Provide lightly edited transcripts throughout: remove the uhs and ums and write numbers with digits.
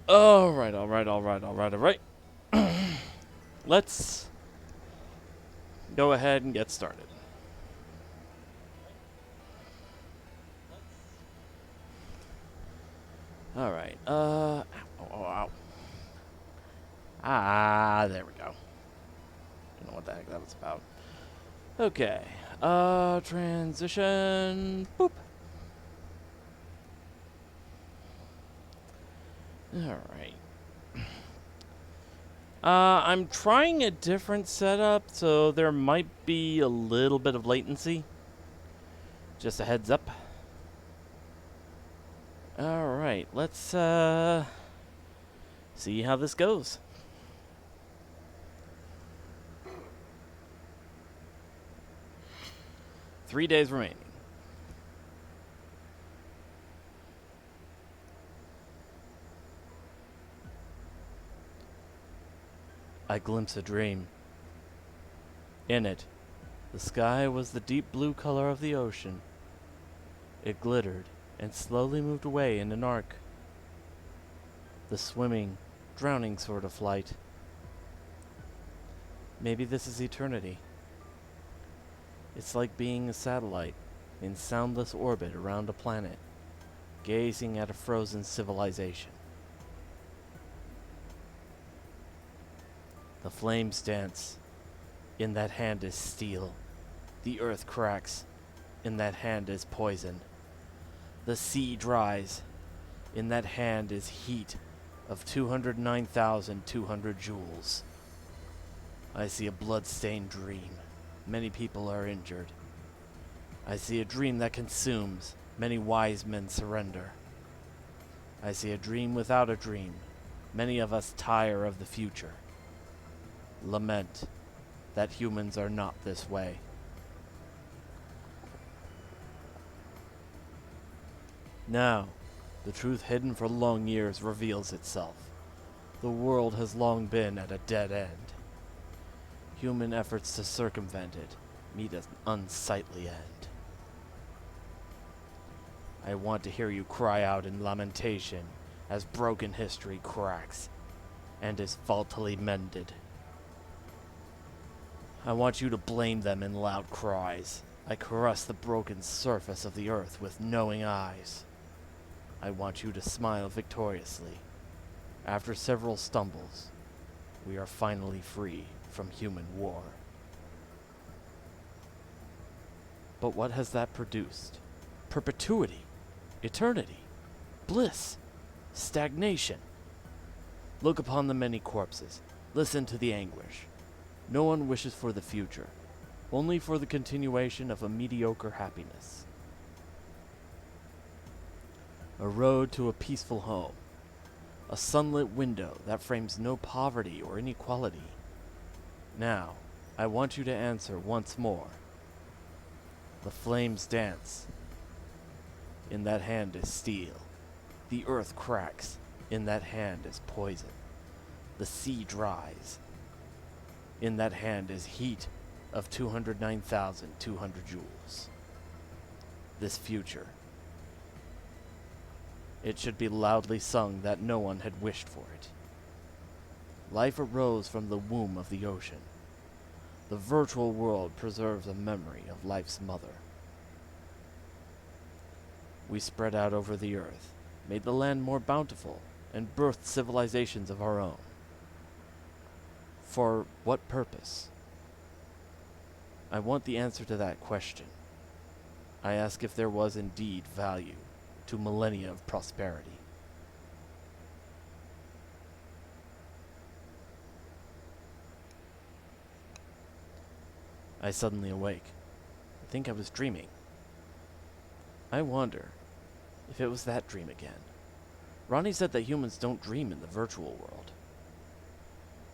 Alright, alright. Let's go ahead and get started. Alright, ow. There we go. Don't know what the heck that was about. Okay, transition, boop. Alright. I'm trying a different setup, so there might be a little bit of latency. Just a heads up. Alright, let's, see how this goes. Three days remaining. I glimpsed a dream. In it, the sky was the deep blue color of the ocean. It glittered and slowly moved away in an arc. The swimming, drowning sort of flight. Maybe this is eternity. It's like being a satellite in soundless orbit around a planet, gazing at a frozen civilization. The flames dance. In that hand is steel. The earth cracks. In that hand is poison. The sea dries. In that hand is heat of 209,200 joules. I see a blood-stained dream. Many people are injured. I see a dream that consumes. Many wise men surrender. I see a dream without a dream. Many of us tire of the future. Lament that humans are not this way. Now, the truth hidden for long years reveals itself. The world has long been at a dead end. Human efforts to circumvent it meet an unsightly end. I want to hear you cry out in lamentation as broken history cracks and is faultily mended. I want you to blame them in loud cries. I caress the broken surface of the earth with knowing eyes. I want you to smile victoriously. After several stumbles, we are finally free from human war. But what has that produced? Perpetuity, eternity, bliss, stagnation. Look upon the many corpses. Listen to the anguish. No one wishes for the future, only for the continuation of a mediocre happiness. A road to a peaceful home, a sunlit window that frames no poverty or inequality. Now, I want you to answer once more. The flames dance. In that hand is steel. The earth cracks. In that hand is poison. The sea dries. In that hand is heat of 209,200 joules. This future. It should be loudly sung that no one had wished for it. Life arose from the womb of the ocean. The virtual world preserves a memory of life's mother. We spread out over the earth, made the land more bountiful, and birthed civilizations of our own. For what purpose? I want the answer to that question. I ask if there was indeed value to millennia of prosperity. I suddenly awake. I think I was dreaming. I wonder if it was that dream again. Ronnie said that humans don't dream in the virtual world.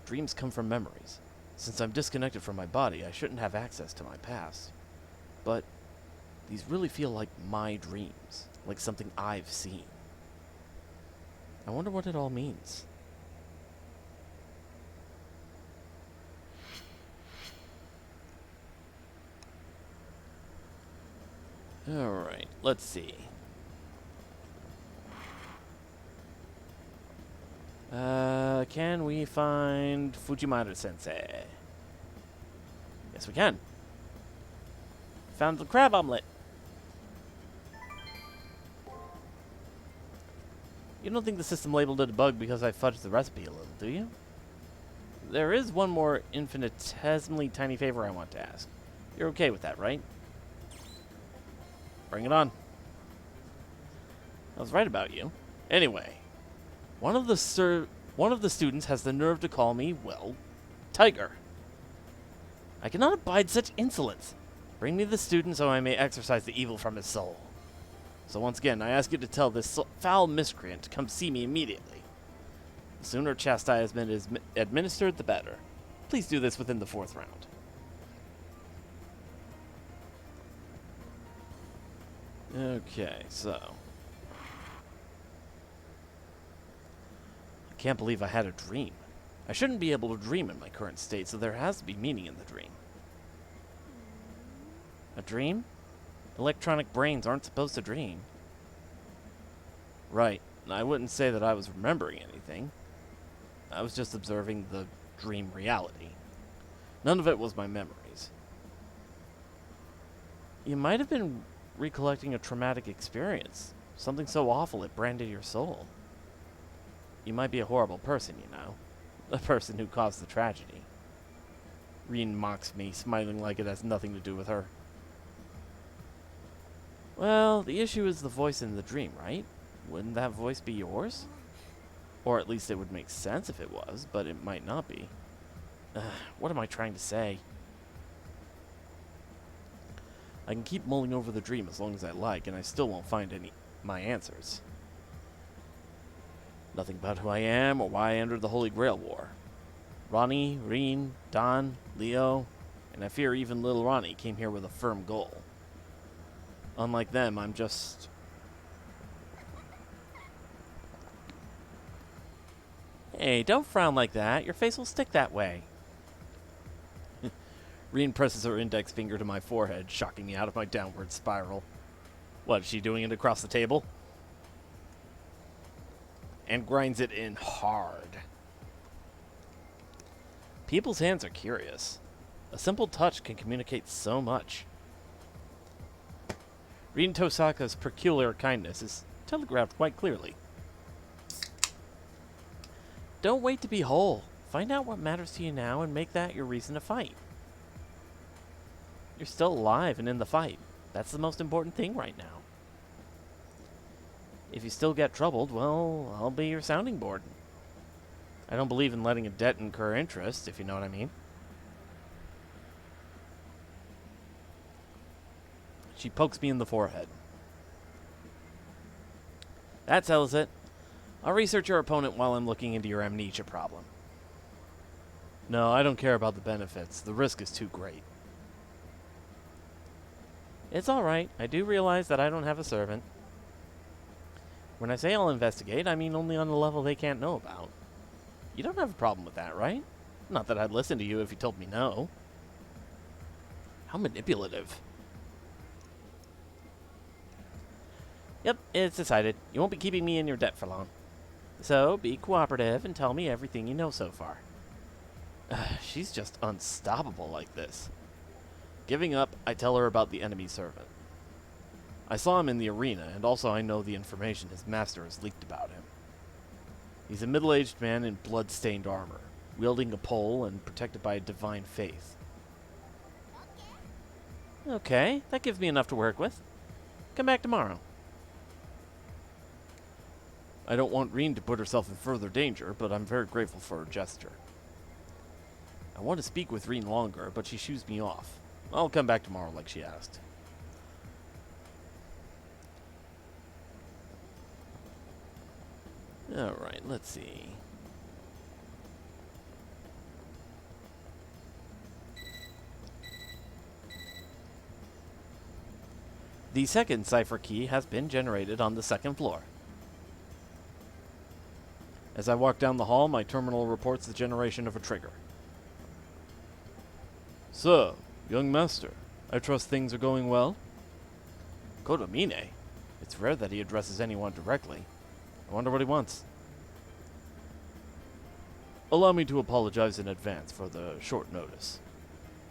Dreams come from memories. Since I'm disconnected from my body, I shouldn't have access to my past. But these really feel like my dreams, like something I've seen. I wonder what it all means. Alright, let's see. Can we find Fujimaru-sensei? Yes, we can. Found the crab omelet. You don't think the system labeled it a bug because I fudged the recipe a little, do you? There is one more infinitesimally tiny favor I want to ask. You're okay with that, right? Bring it on. I was right about you. Anyway, one of the students has the nerve to call me, well, Tiger. I cannot abide such insolence. Bring me the student so I may exorcise the evil from his soul. So once again, I ask you to tell this foul miscreant to come see me immediately. The sooner chastisement is administered, the better. Please do this within the 4th round. Okay, so. I can't believe I had a dream. I shouldn't be able to dream in my current state, so there has to be meaning in the dream. A dream? Electronic brains aren't supposed to dream. Right. I wouldn't say that I was remembering anything. I was just observing the dream reality. None of it was my memories. You might have been recollecting a traumatic experience. Something so awful it branded your soul. You might be a horrible person, you know. A person who caused the tragedy. Reen mocks me, smiling like it has nothing to do with her. Well, the issue is the voice in the dream, right? Wouldn't that voice be yours? Or at least it would make sense if it was, but it might not be. What am I trying to say? I can keep mulling over the dream as long as I like, and I still won't find my answers. Nothing about who I am or why I entered the Holy Grail War. Ronnie, Reen, Don, Leo, and I fear even little Ronnie came here with a firm goal. Unlike them, I'm just... Hey, don't frown like that. Your face will stick that way. Reen presses her index finger to my forehead, shocking me out of my downward spiral. What, is she doing it across the table? And grinds it in hard. People's hands are curious. A simple touch can communicate so much. Rin Tosaka's peculiar kindness is telegraphed quite clearly. Don't wait to be whole. Find out what matters to you now and make that your reason to fight. You're still alive and in the fight. That's the most important thing right now. If you still get troubled, well, I'll be your sounding board. I don't believe in letting a debt incur interest, if you know what I mean. She pokes me in the forehead. That settles it. I'll research your opponent while I'm looking into your amnesia problem. No, I don't care about the benefits. The risk is too great. It's alright. I do realize that I don't have a servant. When I say I'll investigate, I mean only on a level they can't know about. You don't have a problem with that, right? Not that I'd listen to you if you told me no. How manipulative. Yep, it's decided. You won't be keeping me in your debt for long. So, be cooperative and tell me everything you know so far. She's just unstoppable like this. Giving up, I tell her about the enemy servant. I saw him in the arena, and also I know the information his master has leaked about him. He's a middle-aged man in blood-stained armor, wielding a pole and protected by a divine faith. Okay, that gives me enough to work with. Come back tomorrow. I don't want Reen to put herself in further danger, but I'm very grateful for her gesture. I want to speak with Reen longer, but she shoos me off. I'll come back tomorrow like she asked. Alright, let's see. The second cipher key has been generated on the 2nd floor. As I walk down the hall, my terminal reports the generation of a trigger. So, young master, I trust things are going well? Kodomine? It's rare that he addresses anyone directly. I wonder what he wants. Allow me to apologize in advance for the short notice.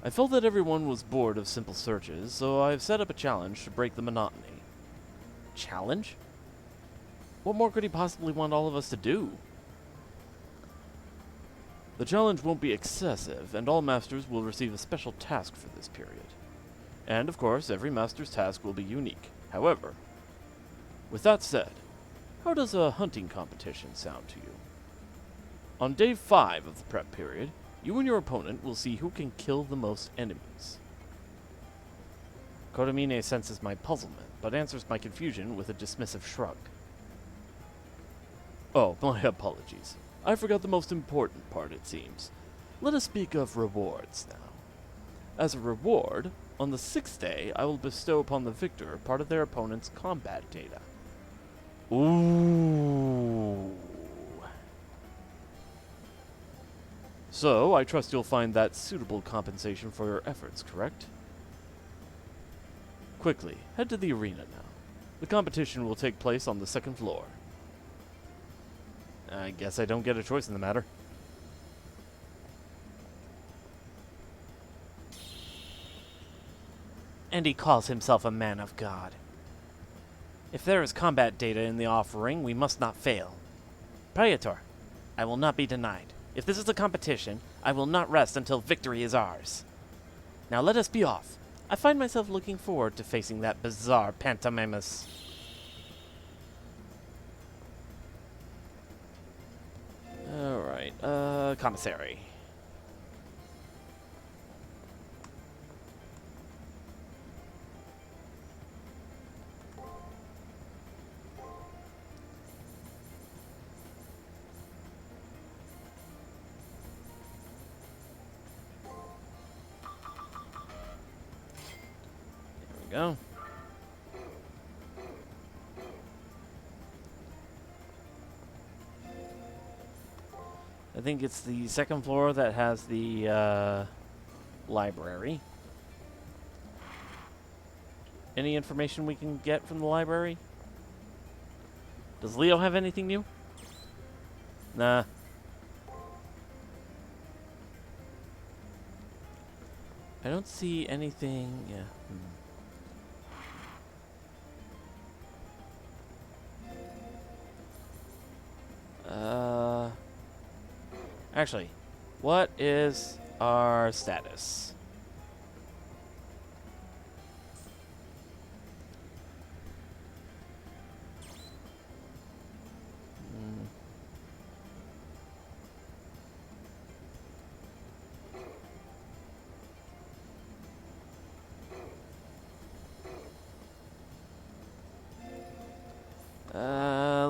I felt that everyone was bored of simple searches, so I've set up a challenge to break the monotony. Challenge? What more could he possibly want all of us to do? The challenge won't be excessive, and all masters will receive a special task for this period. And, of course, every master's task will be unique. However, with that said, how does a hunting competition sound to you? On day 5 of the prep period, you and your opponent will see who can kill the most enemies. Kodamine senses my puzzlement, but answers my confusion with a dismissive shrug. Oh, my apologies. I forgot the most important part, it seems. Let us speak of rewards now. As a reward, on the 6th day, I will bestow upon the victor part of their opponent's combat data. Ooh. So, I trust you'll find that suitable compensation for your efforts, correct? Quickly, head to the arena now. The competition will take place on the 2nd floor. I guess I don't get a choice in the matter. And he calls himself a man of God. If there is combat data in the offering, we must not fail. Praetor, I will not be denied. If this is a competition, I will not rest until victory is ours. Now let us be off. I find myself looking forward to facing that bizarre pantomimus. Alright, commissary. Go. I think it's the 2nd floor that has the library. Any information we can get from the library? Does Leo have anything new? Nah. I don't see anything. Yeah. Actually, what is our status?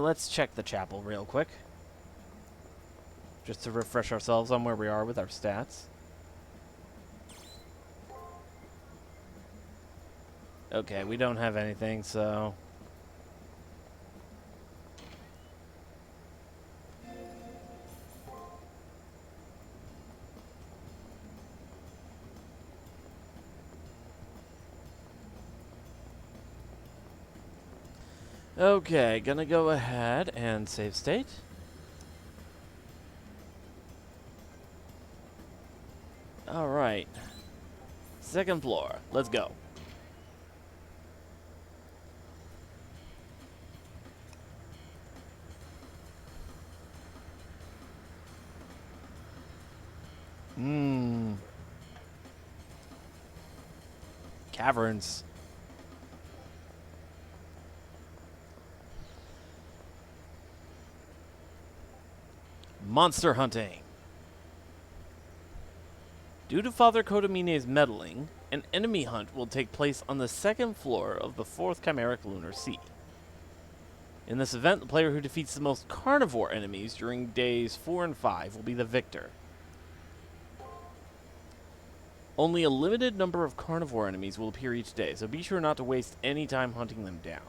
Let's check the chapel real quick. Just to refresh ourselves on where we are with our stats. Okay, we don't have anything, so... Okay, gonna go ahead and save state. Alright. 2nd floor. Let's go. Caverns. Monster hunting. Due to Father Kodamine's meddling, an enemy hunt will take place on the 2nd floor of the 4th Chimeric Lunar Sea. In this event, the player who defeats the most carnivore enemies during days 4 and 5 will be the victor. Only a limited number of carnivore enemies will appear each day, so be sure not to waste any time hunting them down.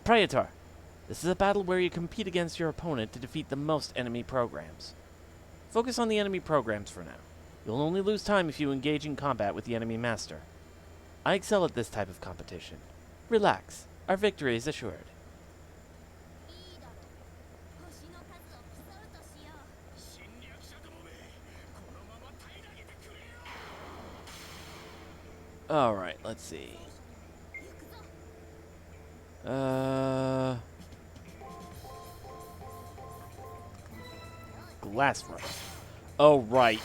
Praetor, this is a battle where you compete against your opponent to defeat the most enemy programs. Focus on the enemy programs for now. You'll only lose time if you engage in combat with the enemy master. I excel at this type of competition. Relax. Our victory is assured. Alright, let's see. Glass run. Oh, right.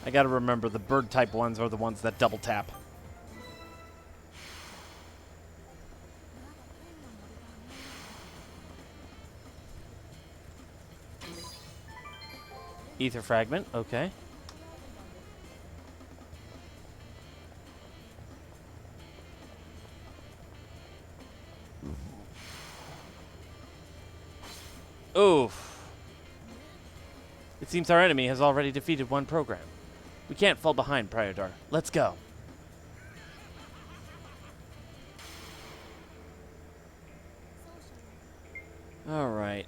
I gotta remember the bird type ones are the ones that double tap. Ether fragment, okay. Oof. It seems our enemy has already defeated one program. We can't fall behind, Priodar. Let's go. Alright,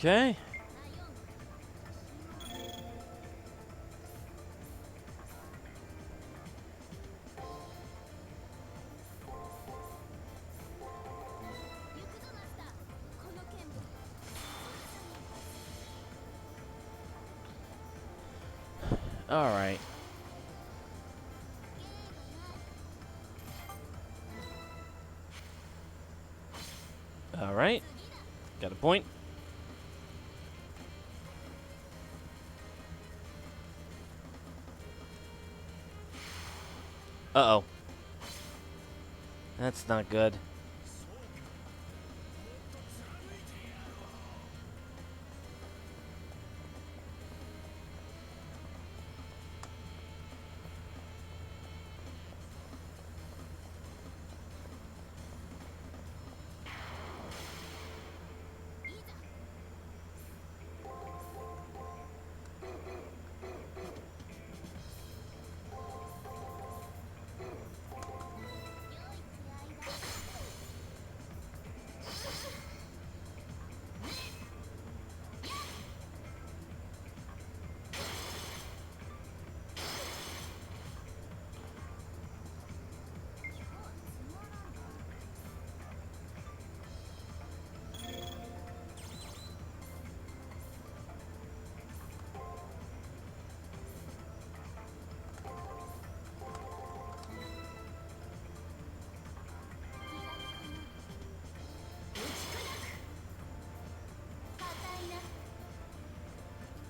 okay. Alright. Alright. Got a point. Uh-oh. That's not good.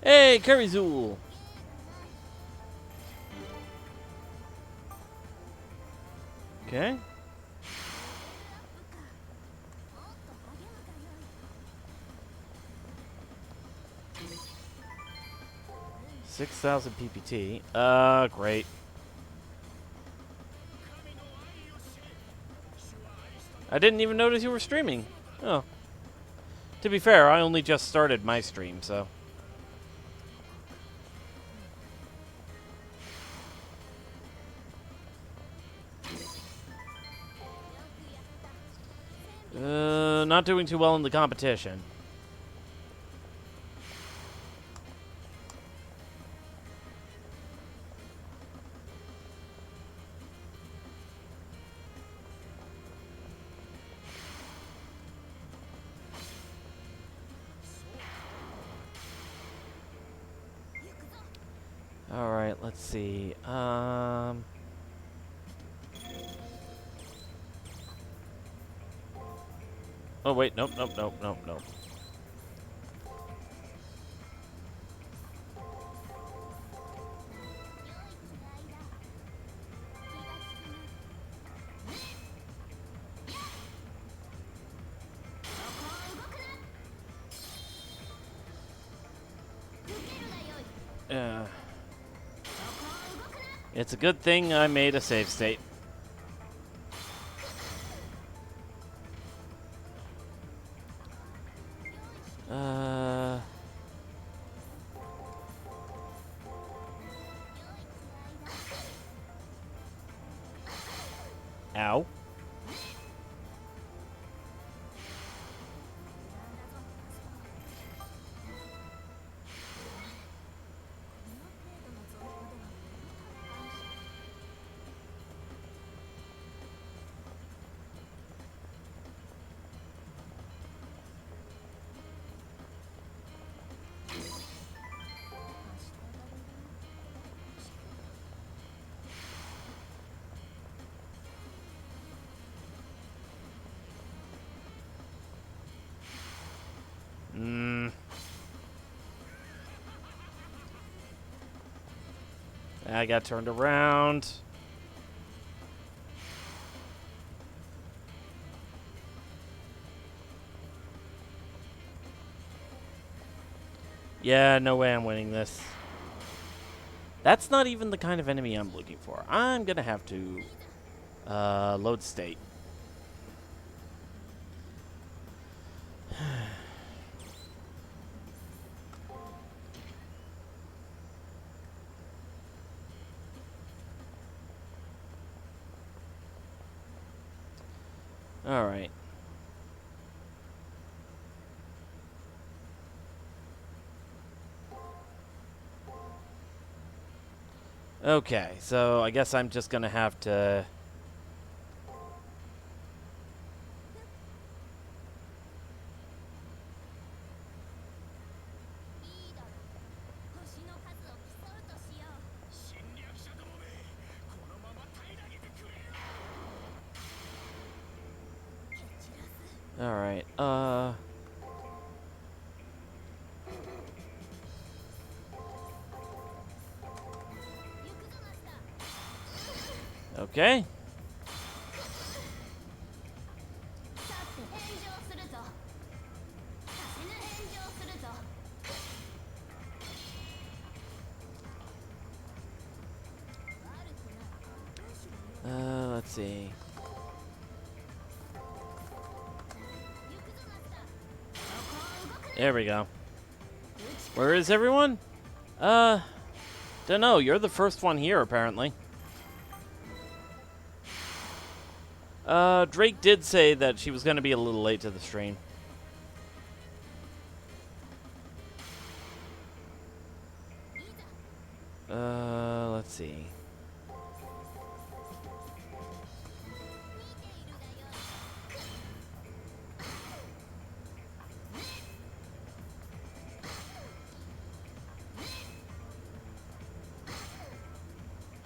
Hey, Kurizool! Okay. $6,000 PPT. Great. I didn't even notice you were streaming. Oh. To be fair, I only just started my stream, so. Not doing too well in the competition. Alright, let's see. Oh, wait. Nope, nope, nope, nope, nope. It's a good thing I made a save state. Ow. I got turned around. Yeah, no way I'm winning this. That's not even the kind of enemy I'm looking for. I'm gonna have to load state. All right. Okay, so I guess I'm just gonna have to... All right, okay. Let's see. There we go. Where is everyone? Don't know. You're the first one here, apparently. Drake did say that she was going to be a little late to the stream. Let's see.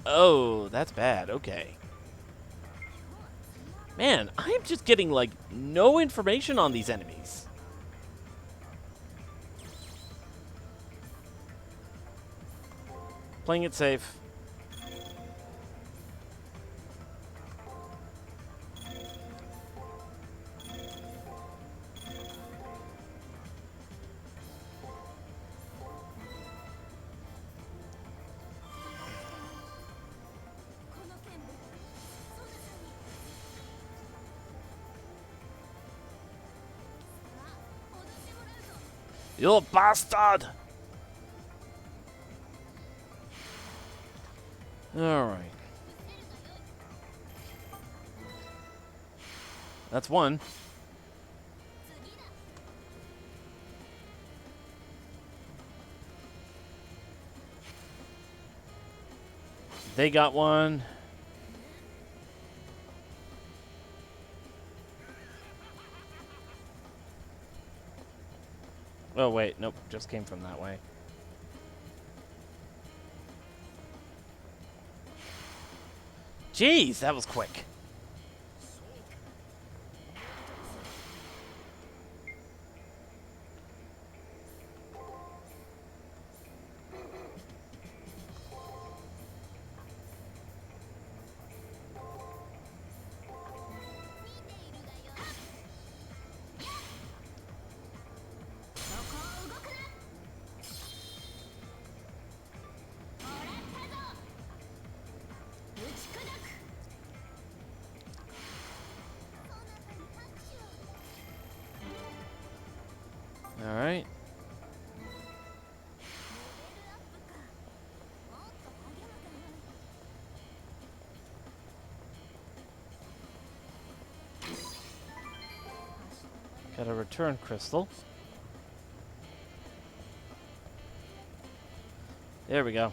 Oh, that's bad. Okay. Man, I'm just getting, like, no information on these enemies. Playing it safe. You bastard! Alright. That's one. They got one. Oh, wait. Nope. Just came from that way. Jeez, that was quick. Alright. Got a return crystal. There we go.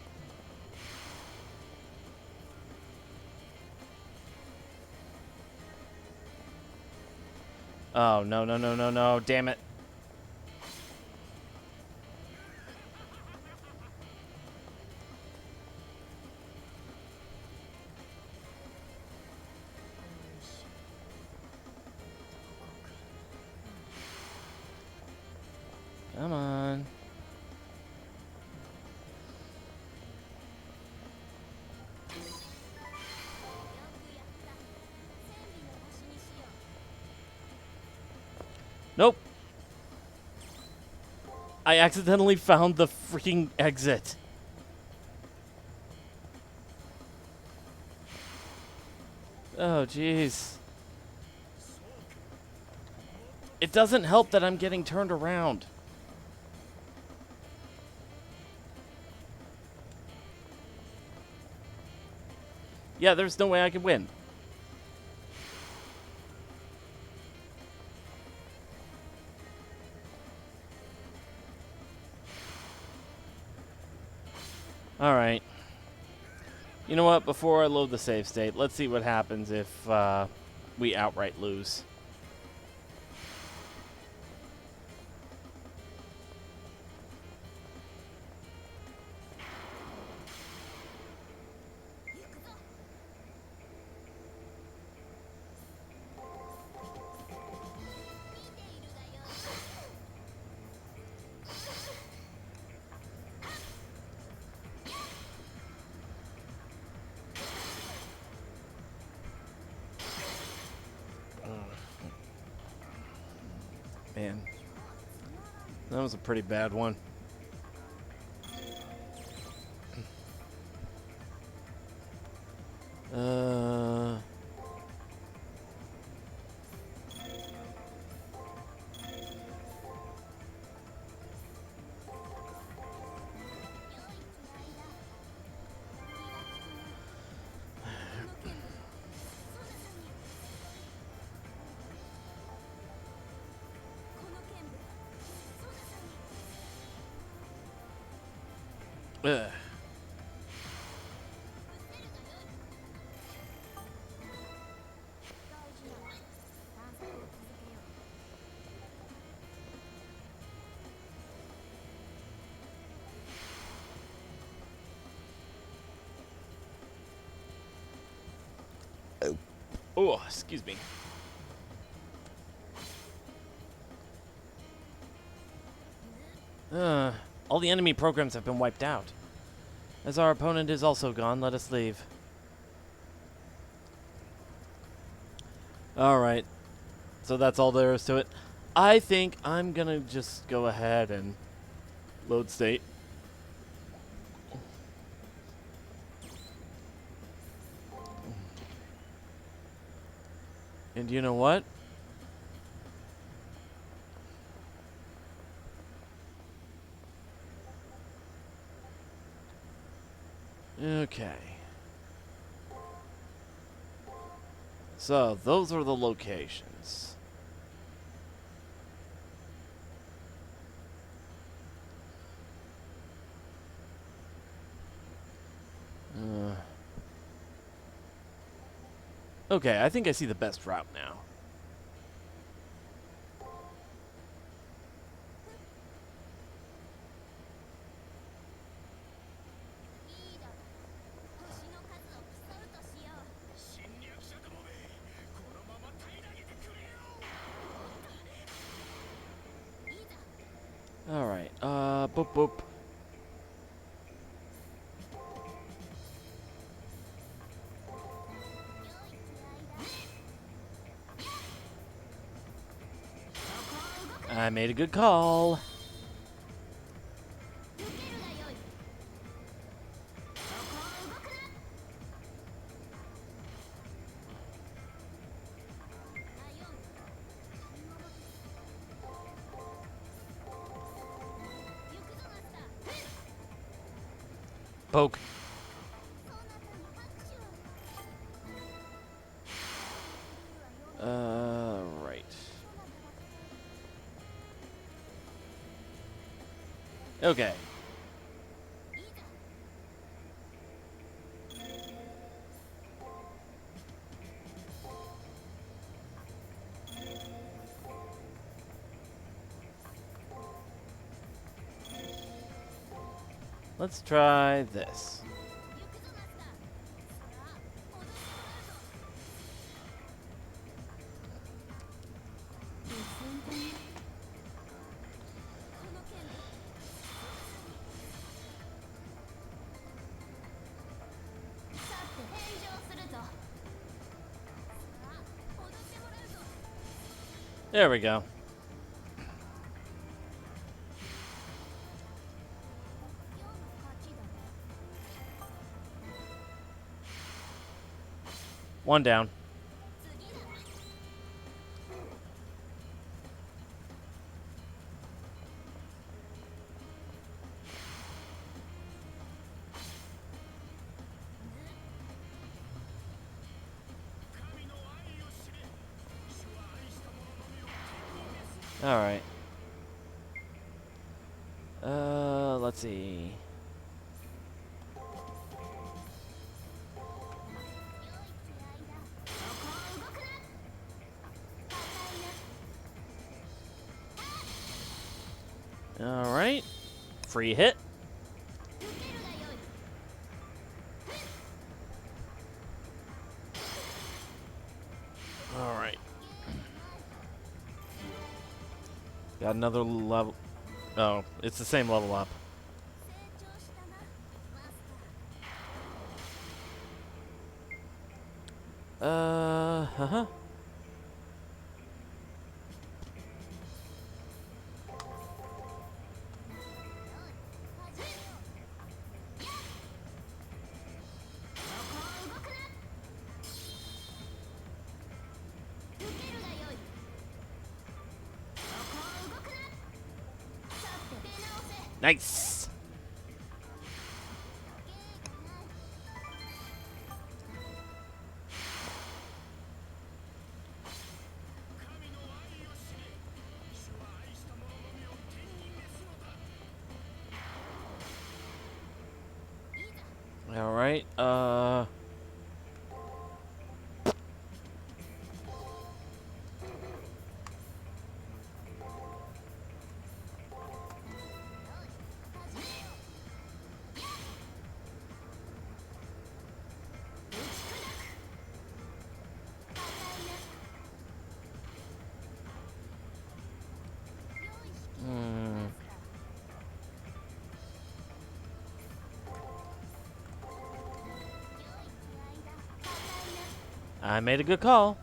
Oh, no, no, no, no, no. Damn it. Come on. Nope. I accidentally found the freaking exit. Oh, jeez. It doesn't help that I'm getting turned around. Yeah, there's no way I can win. Alright. You know what? Before I load the save state, let's see what happens if we outright lose. Man, that was a pretty bad one. Ugh. Oh, excuse me. All the enemy programs have been wiped out. As our opponent is also gone, let us leave. Alright. So that's all there is to it. I think I'm gonna just go ahead and load state. And you know what? Okay. So, those are the locations. Okay, I think I see the best route now. Alright, boop boop. I made a good call. Poke. Right. Okay. Let's try this. There we go. One down. All right. Let's see. All right. Free hit. All right. Got another level. Oh, it's the same level up. Uh-huh. Nice. All right. I made a good call.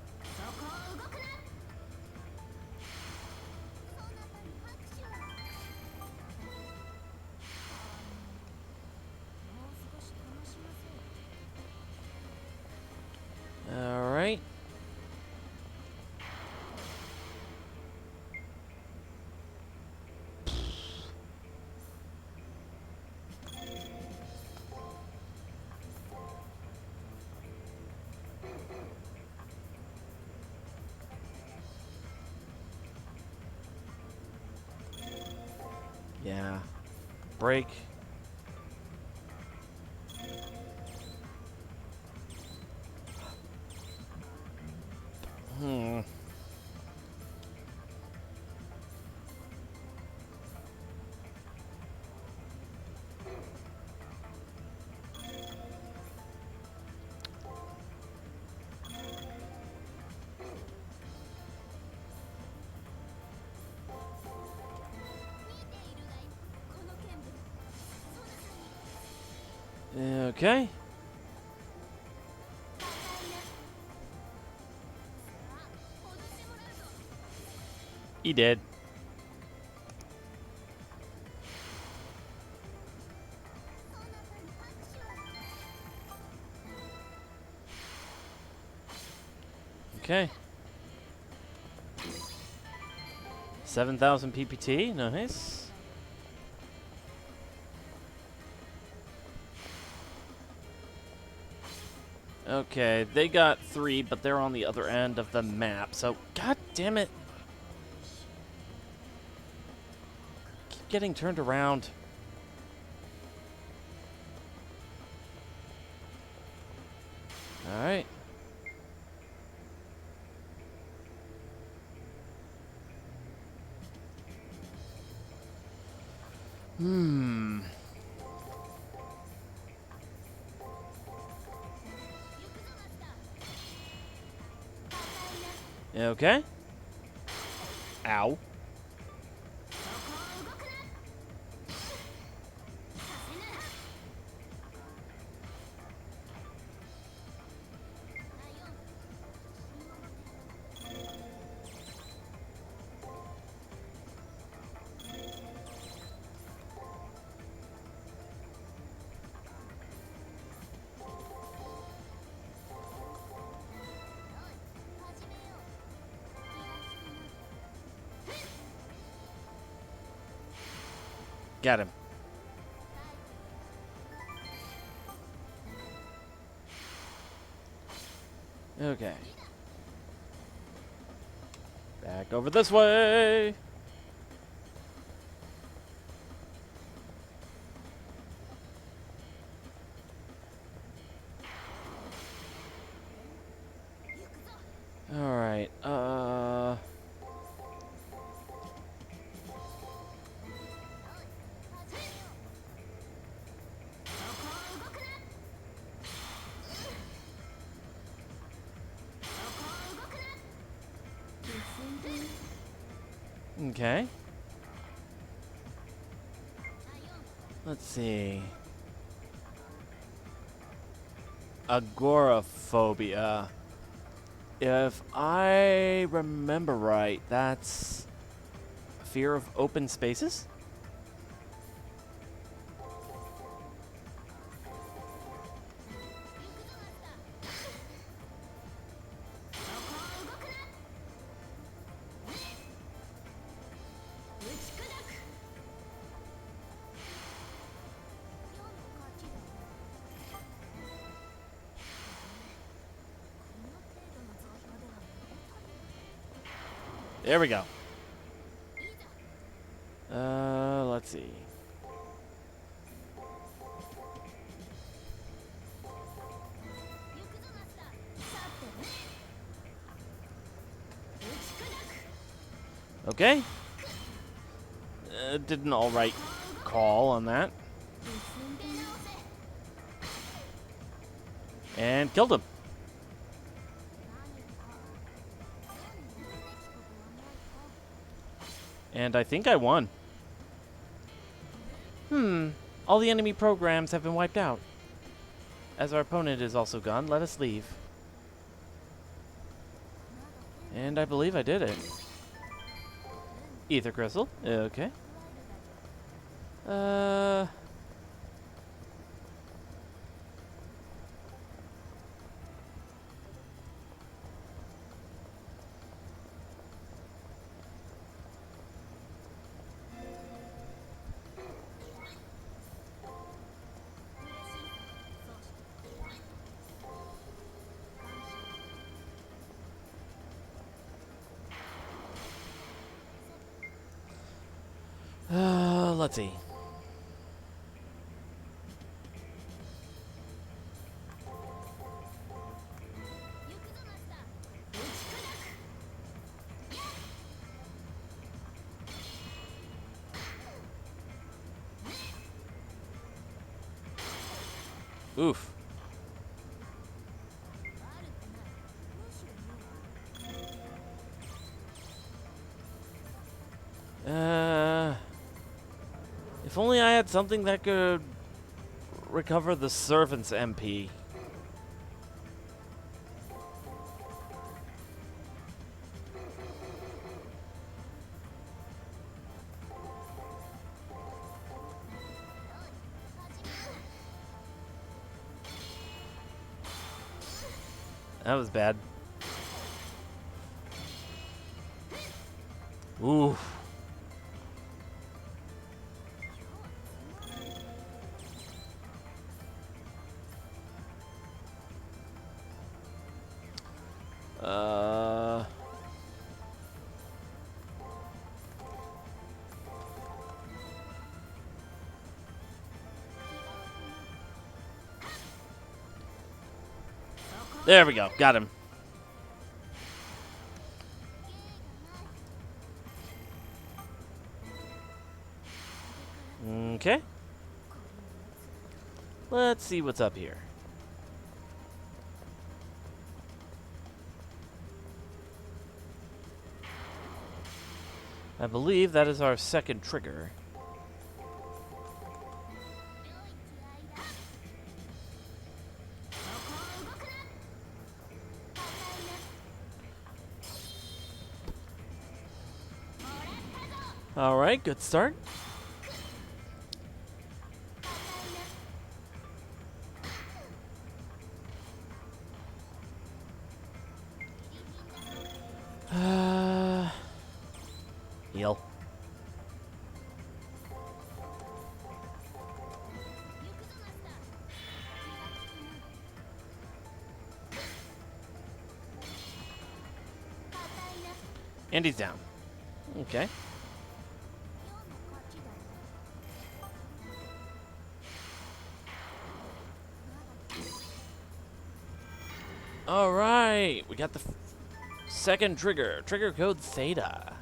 All right. Yeah. Break. Okay. He did. Okay. 7,000 PPT. Nice. Okay, they got 3, but they're on the other end of the map, so god damn it. Keep getting turned around. Alright. Okay. Ow. Got him. Okay. Back over this way. All right. Okay. Let's see. Agoraphobia. If I remember right, that's fear of open spaces? There we go. Let's see. Okay. Did an alright call on that. And killed him. And I think I won. All the enemy programs have been wiped out. As our opponent is also gone, let us leave. And I believe I did it. Ether crystal. Okay. Let's see. Oof. If only I had something that could recover the servant's MP. That was bad. Ooh. There we go. Got him. Okay. Let's see what's up here. I believe that is our second trigger. Alright, good start. Heal. And he's down. Okay. Alright, we got the second trigger. Trigger code Theta.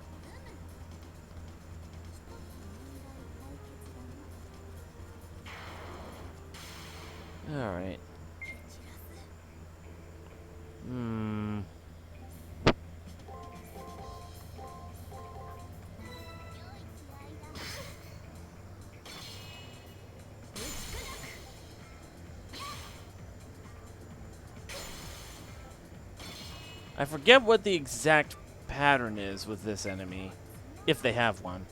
Alright. I forget what the exact pattern is with this enemy, if they have one.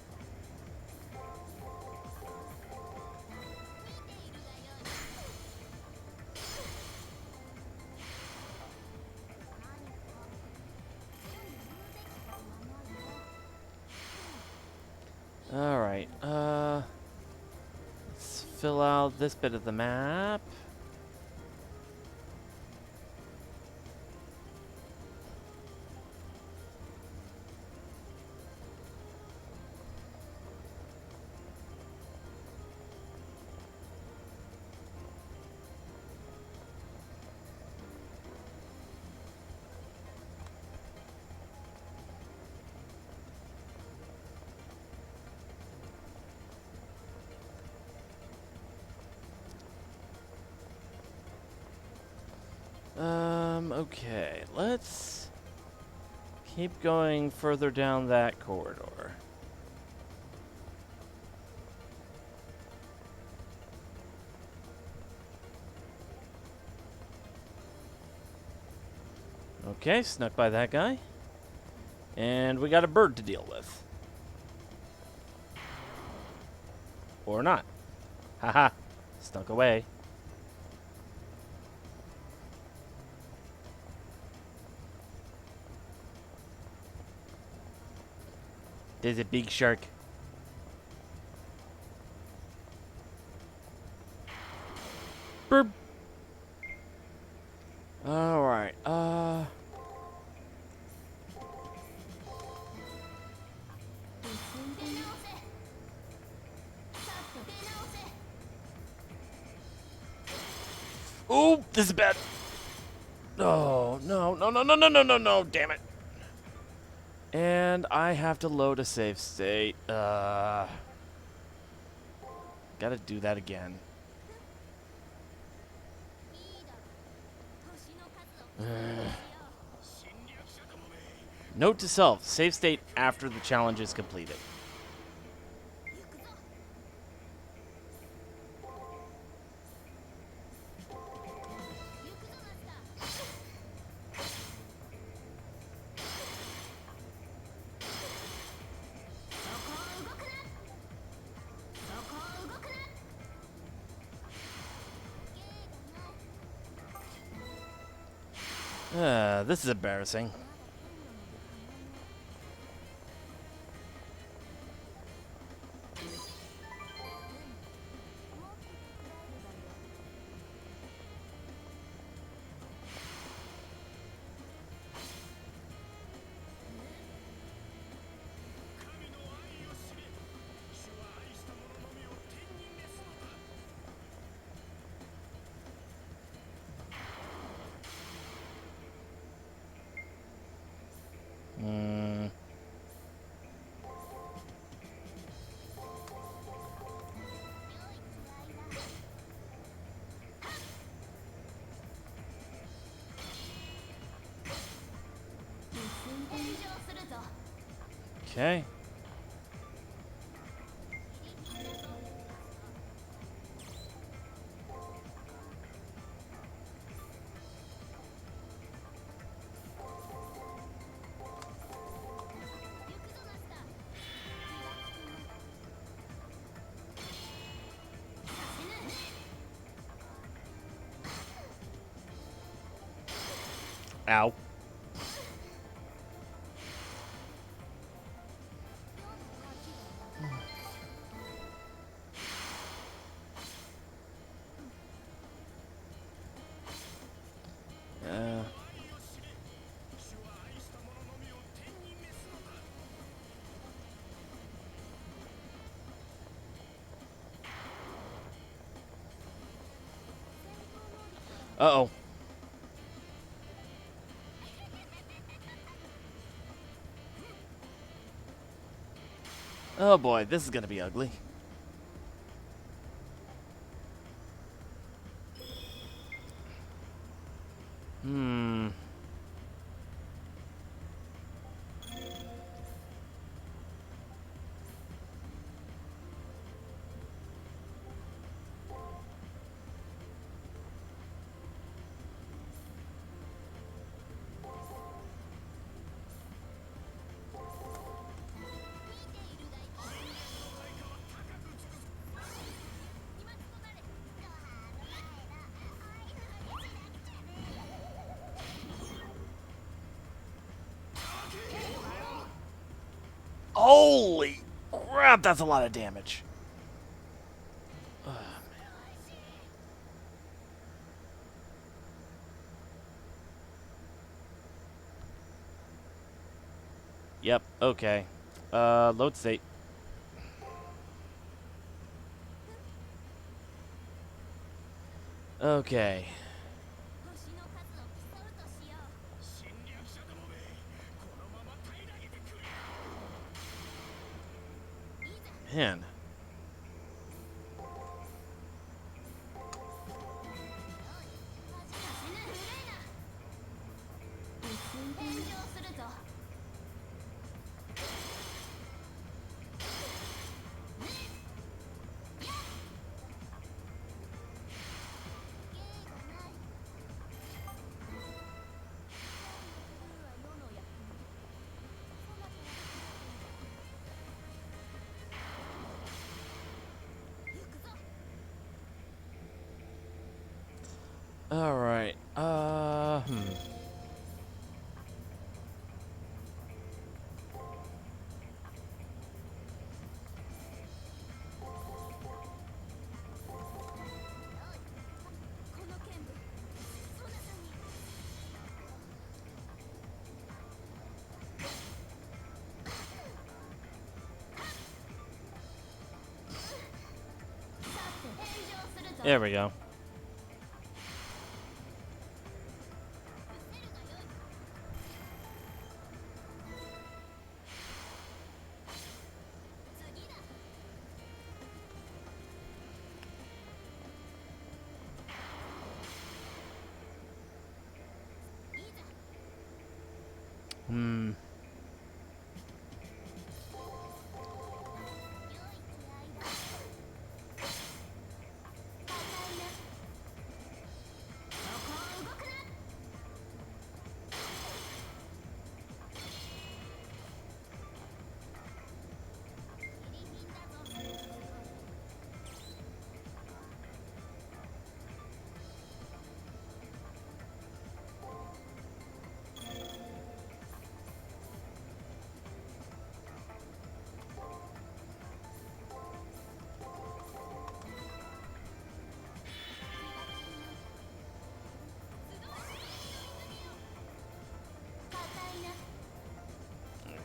Alright, let's fill out this bit of the map. Okay, let's keep going further down that corridor. Okay, snuck by that guy. And we got a bird to deal with. Or not. Haha, snuck away. There's a big shark. Burp. Alright, Ooh, this is bad. Oh, no, damn it. And I have to load a save state. Gotta do that again. Note to self, save state after the challenge is completed. This is embarrassing. Okay. Ow. Uh-oh. Oh boy, this is gonna be ugly. Hmm. Holy crap, that's a lot of damage. Yep, okay. Load state. Okay. Man. Alright. There we go. Hmm.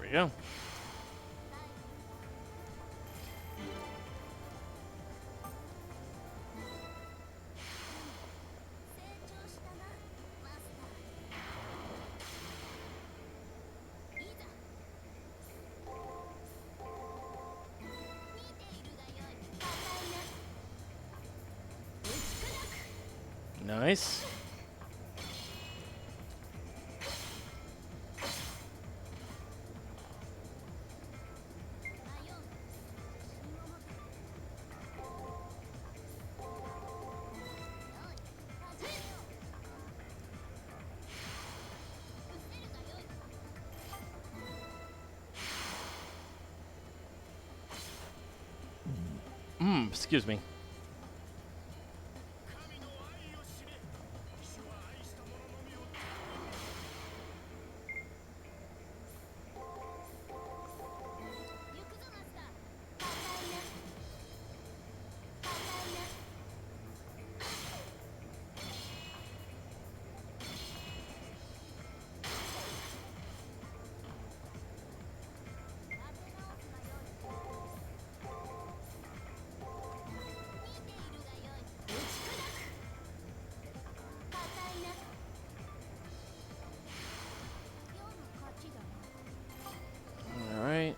There we go. Nice. Excuse me. Alright.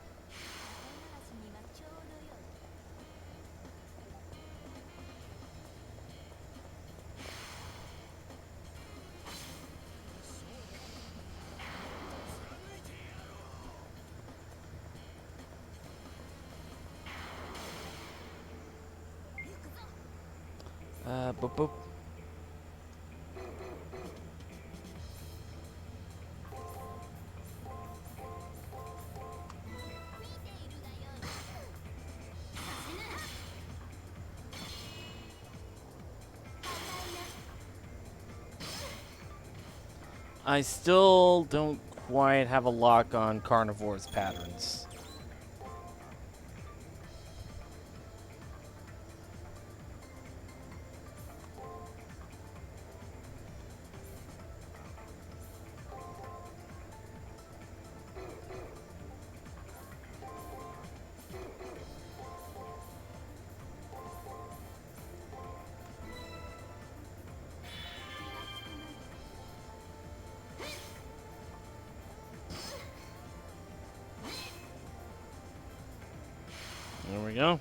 Boop boop. I still don't quite have a lock on Carnivore's patterns. There we go.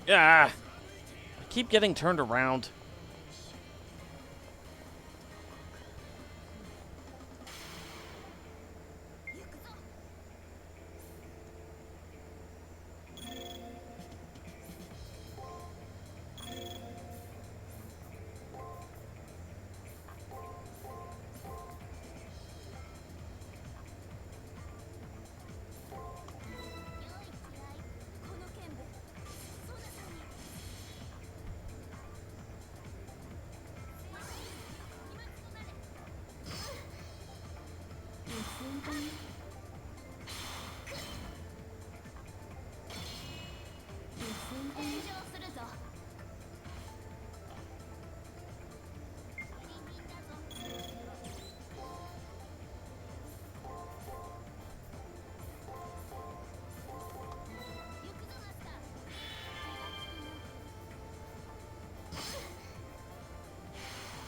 Yeah. I keep getting turned around.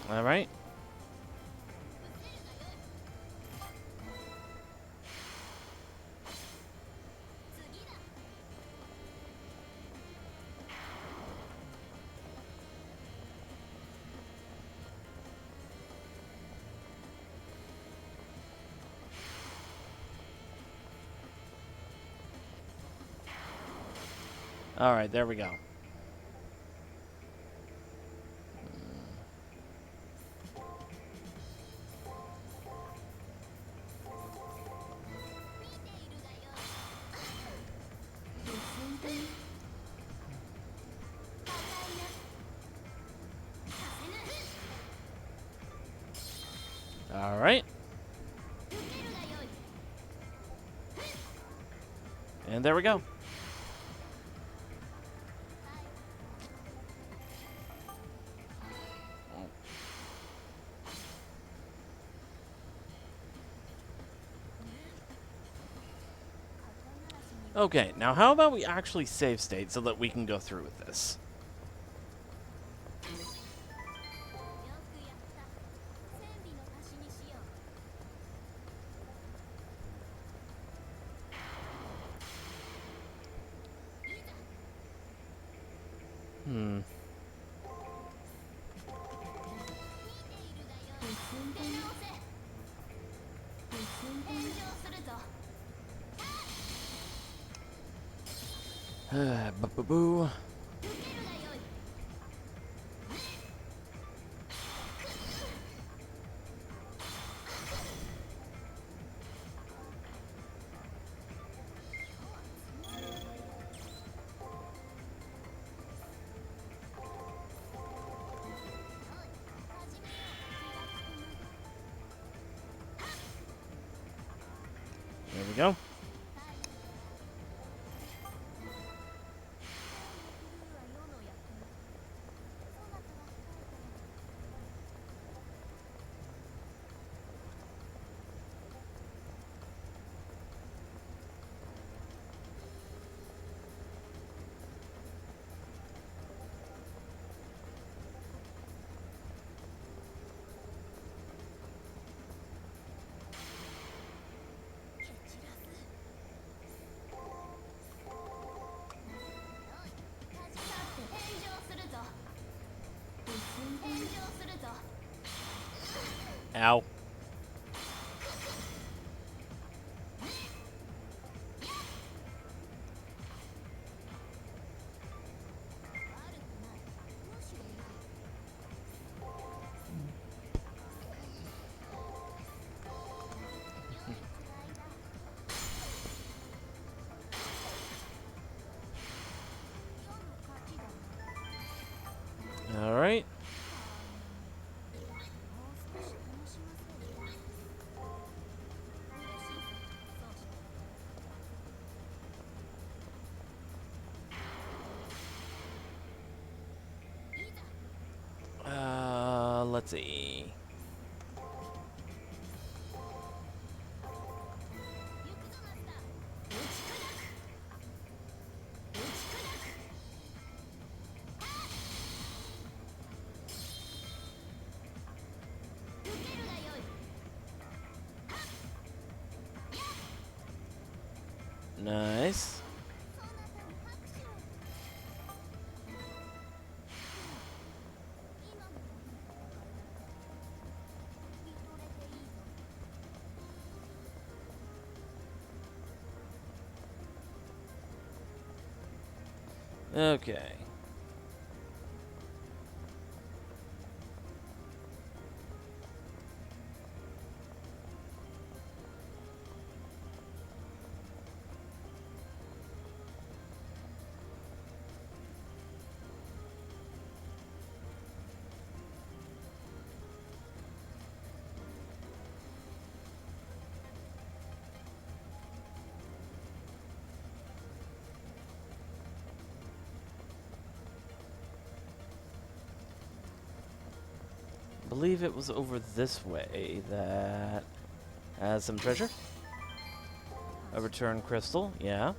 All right. All right, there we go. All right. And there we go. Okay, now how about we actually save state so that we can go through with this? Boo. There we go. Ow. All right. Let's see. Nice. Okay. I believe it was over this way that has some treasure. A return crystal, yeah.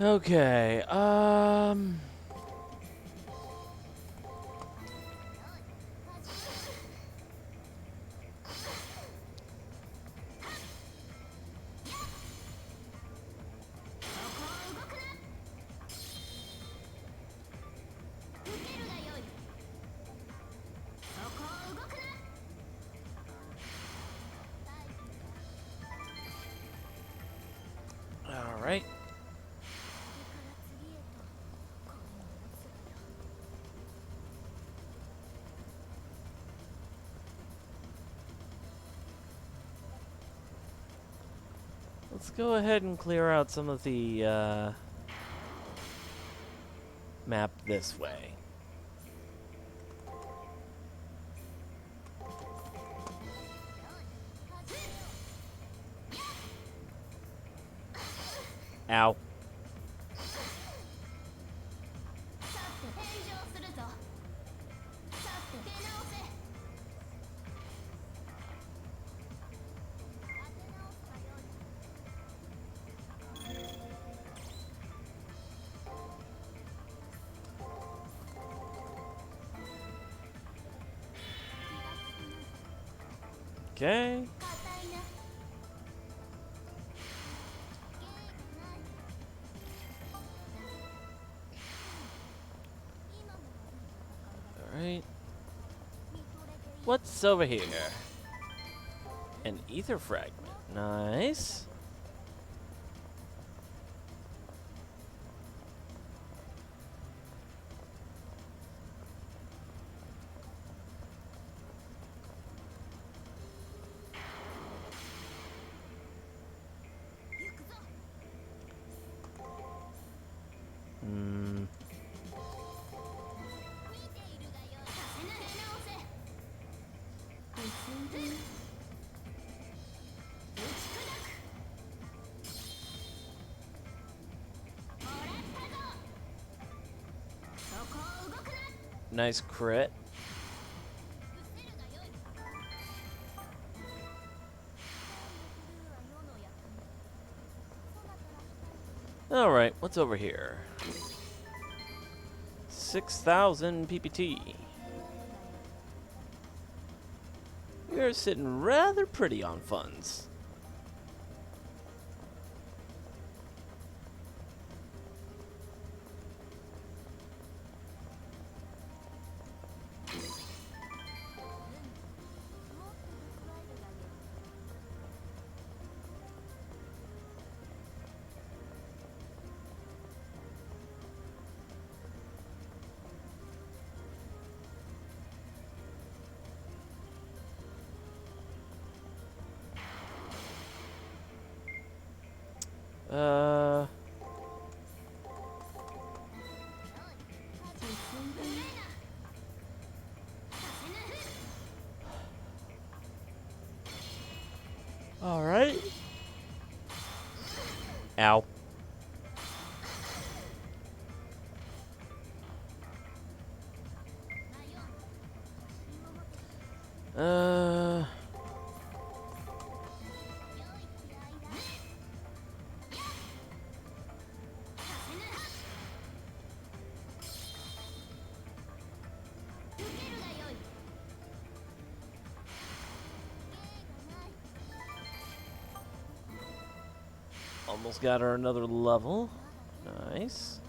Okay, all right. Let's go ahead and clear out some of the map this way. Ow. Okay. Alright. What's over here? An ether fragment. Nice. Hmm. Nice crit. Alright, what's over here? 6,000 PPT. We're sitting rather pretty on funds. Alright. Ow. Almost got her another level. Nice.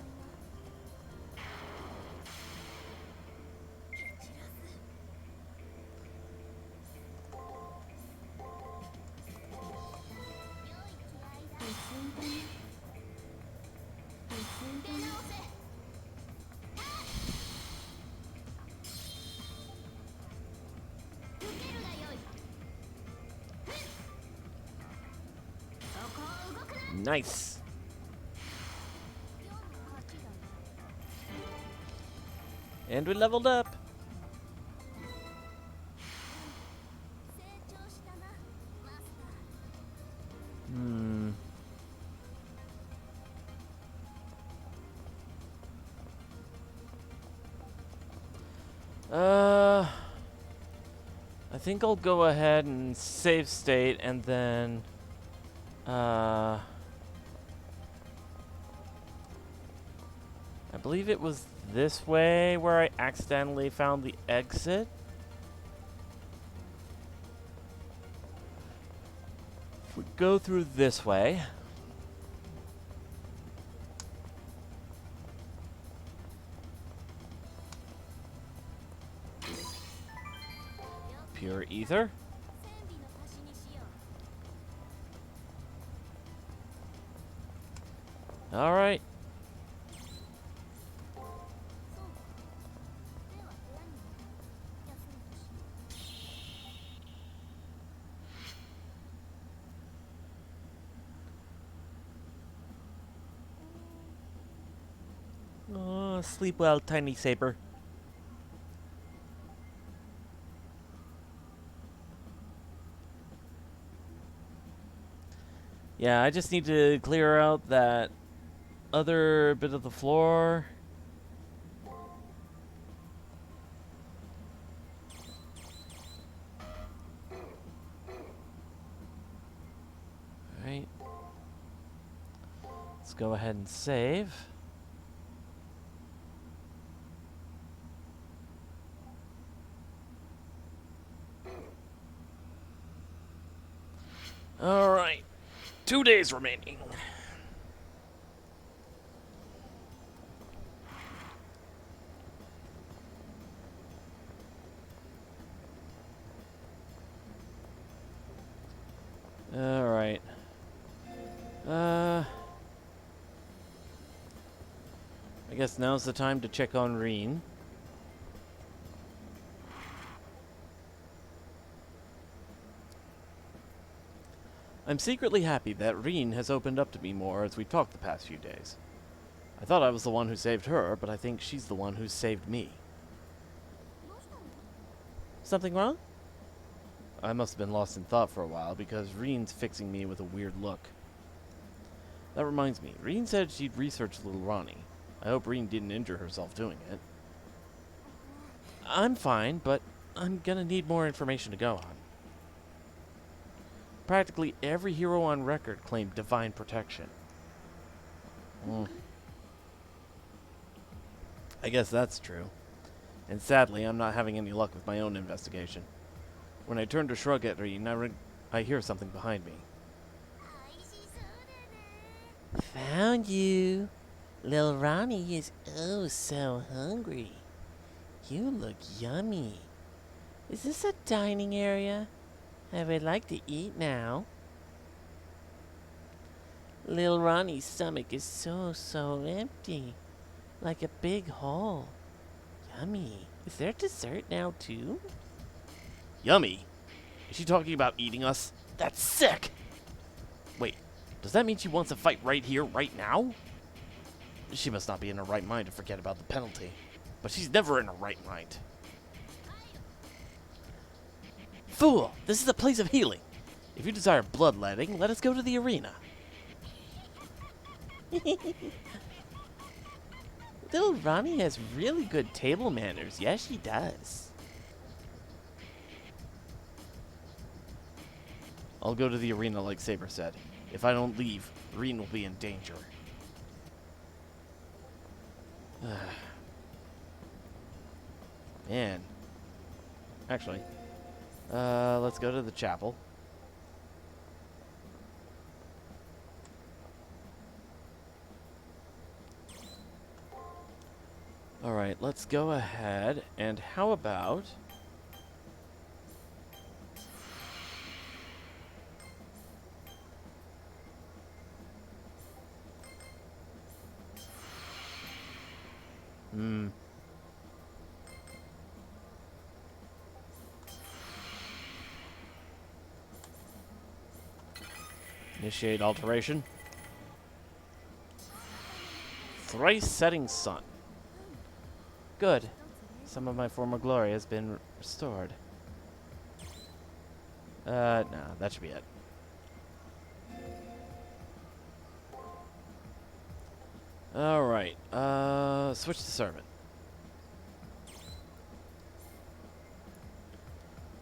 Nice. And we leveled up. Hmm. I think I'll go ahead and save state and then I believe it was this way where I accidentally found the exit. If we go through this way. Pure ether. All right. Oh, sleep well, tiny saber. Yeah, I just need to clear out that other bit of the floor. Alright. Let's go ahead and save. Alright. 2 days remaining. Alright. I guess now's the time to check on Reen. I'm secretly happy that Reen has opened up to me more as we've talked the past few days. I thought I was the one who saved her, but I think she's the one who's saved me. Something wrong? I must have been lost in thought for a while because Reen's fixing me with a weird look. That reminds me, Reen said she'd research little Ronnie. I hope Reen didn't injure herself doing it. I'm fine, but I'm gonna need more information to go on. Practically every hero on record claimed divine protection. I guess that's true. And sadly, I'm not having any luck with my own investigation. When I turn to shrug at Reen, I hear something behind me. Found you! Lil Ronnie is oh so hungry. You look yummy. Is this a dining area? I would like to eat now. Lil Ronnie's stomach is so empty. Like a big hole. Yummy. Is there dessert now too? Yummy? Is she talking about eating us? That's sick! Wait, does that mean she wants to fight right here, right now? She must not be in her right mind to forget about the penalty. But she's never in her right mind. Fool! This is a place of healing. If you desire bloodletting, let us go to the arena. Little Ronnie has really good table manners. Yes, she does. I'll go to the arena like Saber said. If I don't leave, Reen will be in danger. Man. Actually, let's go to the chapel. Alright, let's go ahead, and how about... Initiate alteration. Thrice setting sun. Good. Some of my former glory has been restored. No, that should be it. Alright, switch to servant.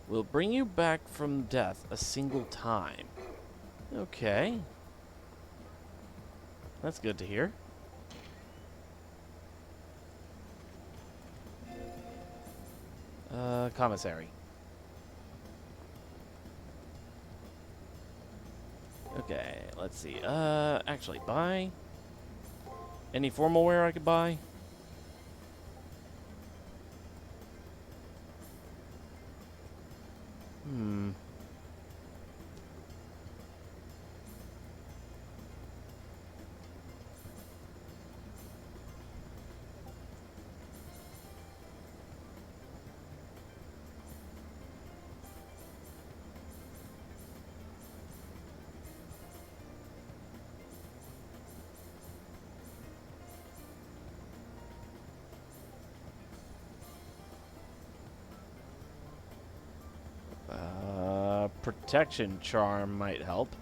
Will bring you back from death a single time. Okay. That's good to hear. Commissary. Okay, let's see. Actually, buy. Any formal wear I could buy? Protection charm might help.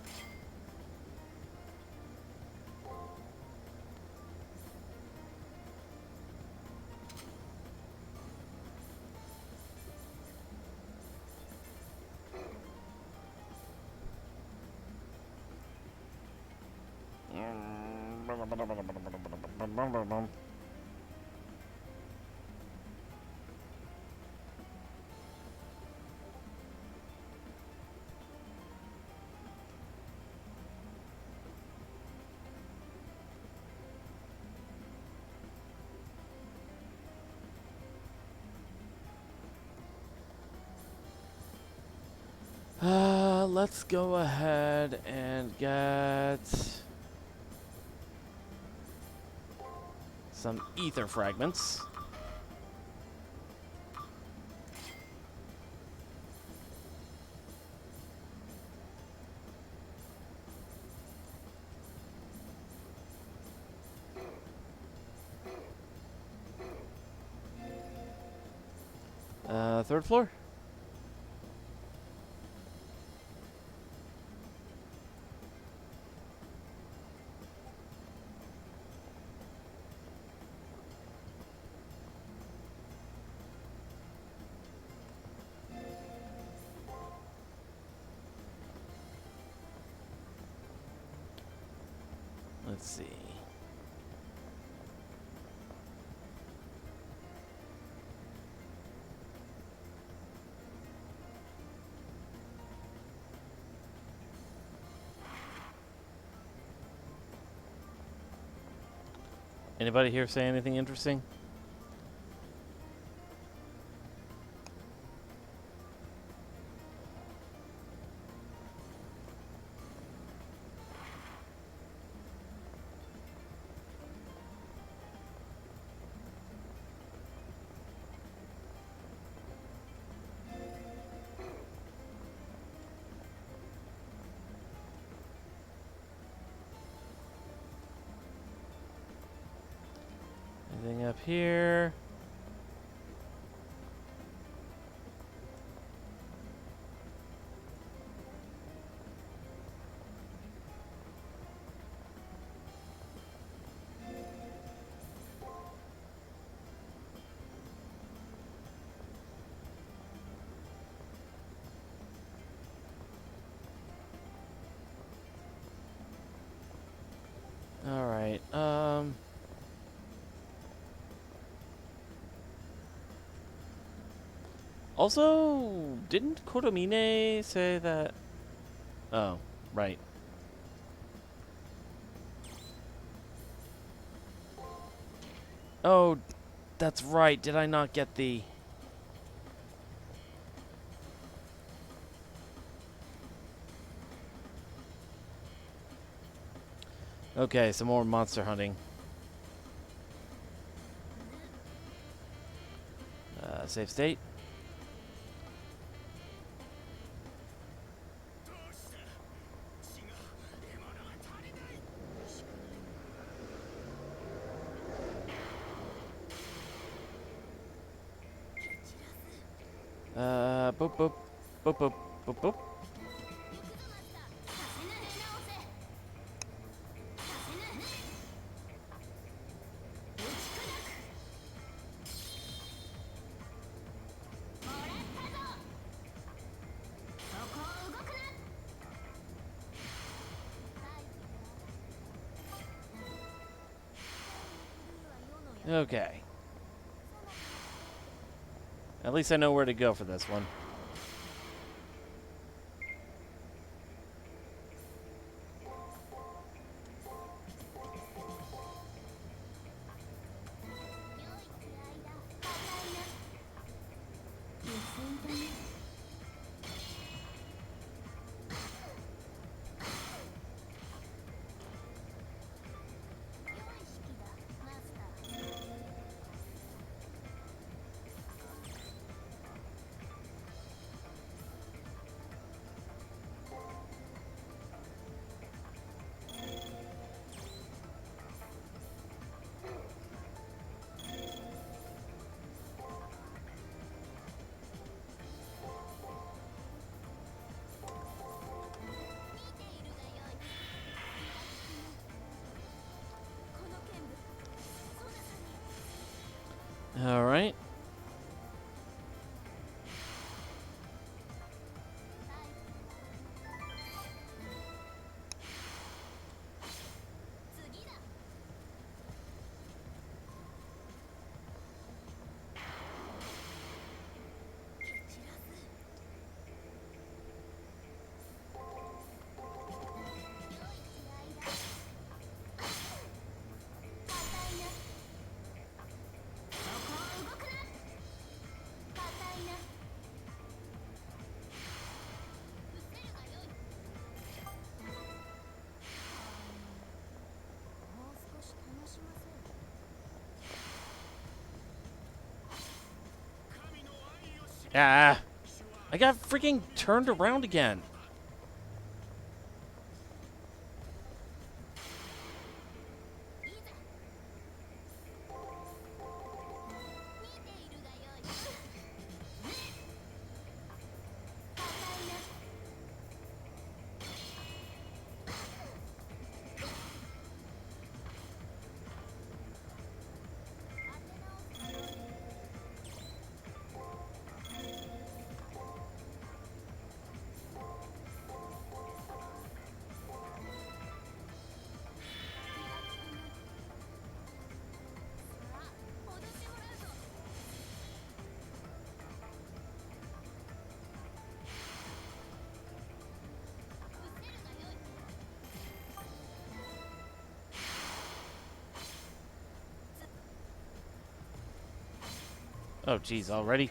Let's go ahead and get some ether fragments. Third floor? Let's see. Anybody here say anything interesting? Anything up here? All right. Also, didn't Kotomine say that? Oh, right. Oh, that's right. Did I not get the... Okay, some more monster hunting. Save state. Boop, boop, boop, boop, boop, boop. Okay. At least I know where to go for this one. All right. Ah! I got freaking turned around again. Oh, geez, already?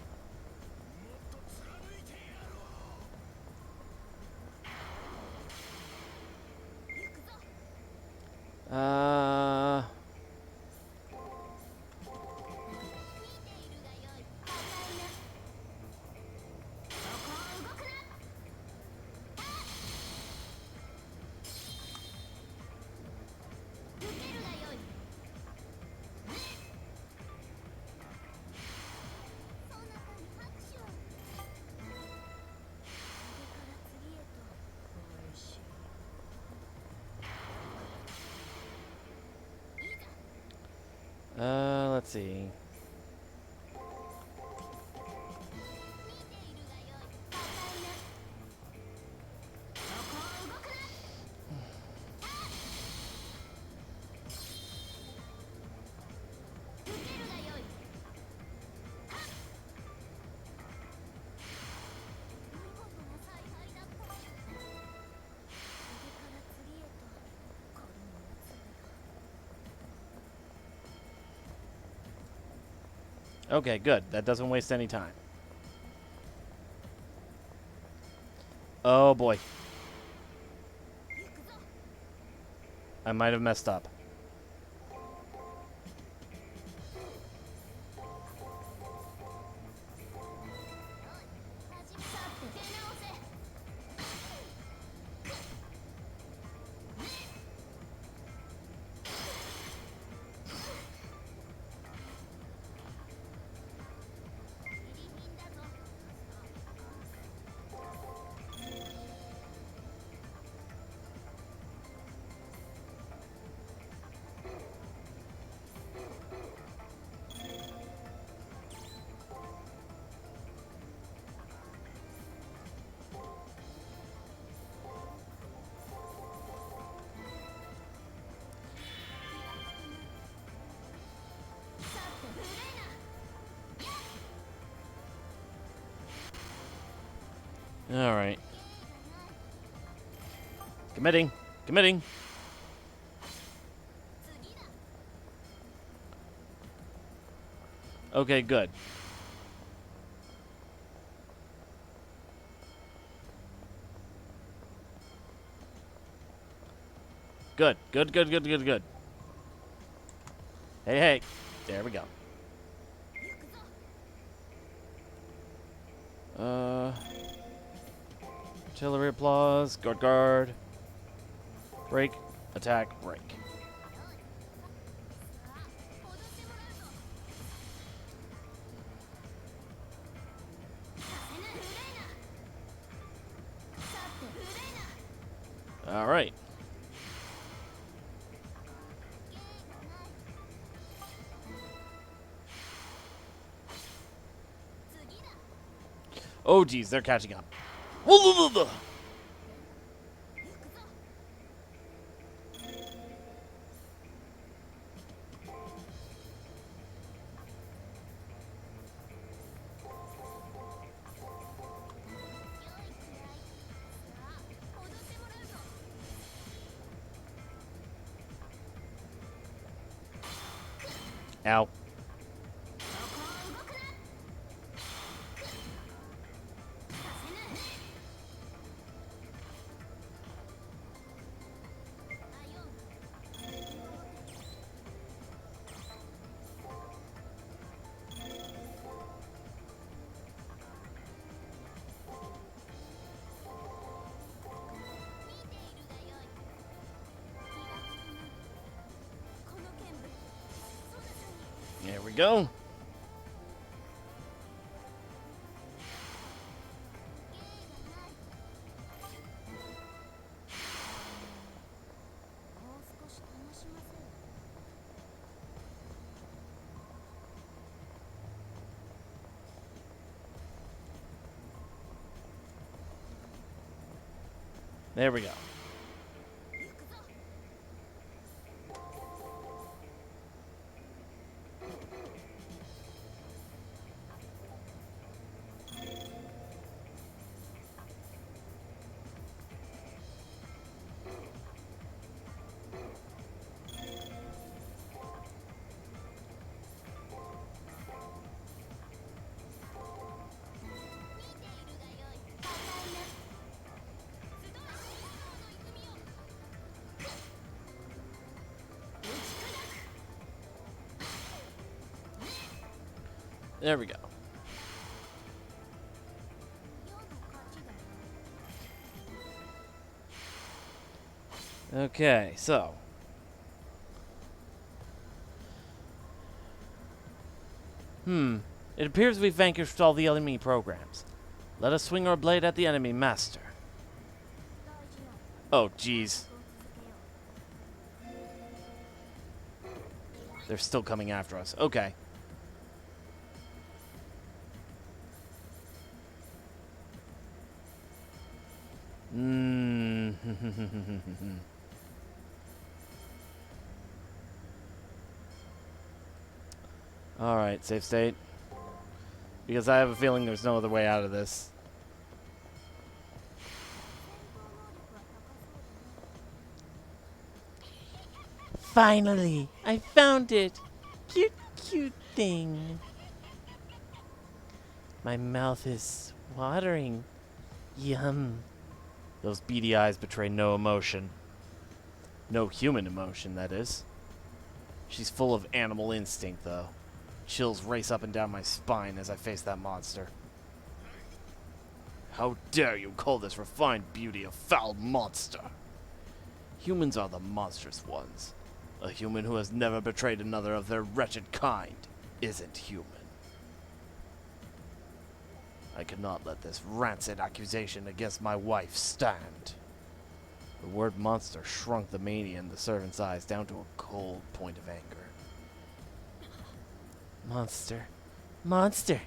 Let's see. Okay, good. That doesn't waste any time. Oh, boy. I might have messed up. All right. Committing. Committing. Okay, good. Good. Good, good, good, good, good. Hey, hey. There we go. Artillery applause. Guard, guard. Break. Attack. Break. All right. Oh, geez, they're catching up. Ow. go. There we go. There we go. Okay, so. It appears we've vanquished all the enemy programs. Let us swing our blade at the enemy master. Oh, jeez. They're still coming after us. Okay. Alright, safe state. Because I have a feeling there's no other way out of this. Finally! I found it! Cute, cute thing. My mouth is watering. Yum. Those beady eyes betray no emotion. No human emotion, that is. She's full of animal instinct, though. Chills race up and down my spine as I face that monster. How dare you call this refined beauty a foul monster? Humans are the monstrous ones. A human who has never betrayed another of their wretched kind isn't human. I cannot let this rancid accusation against my wife stand. The word monster shrunk the mania in the servant's eyes down to a cold point of anger. Monster. Monster.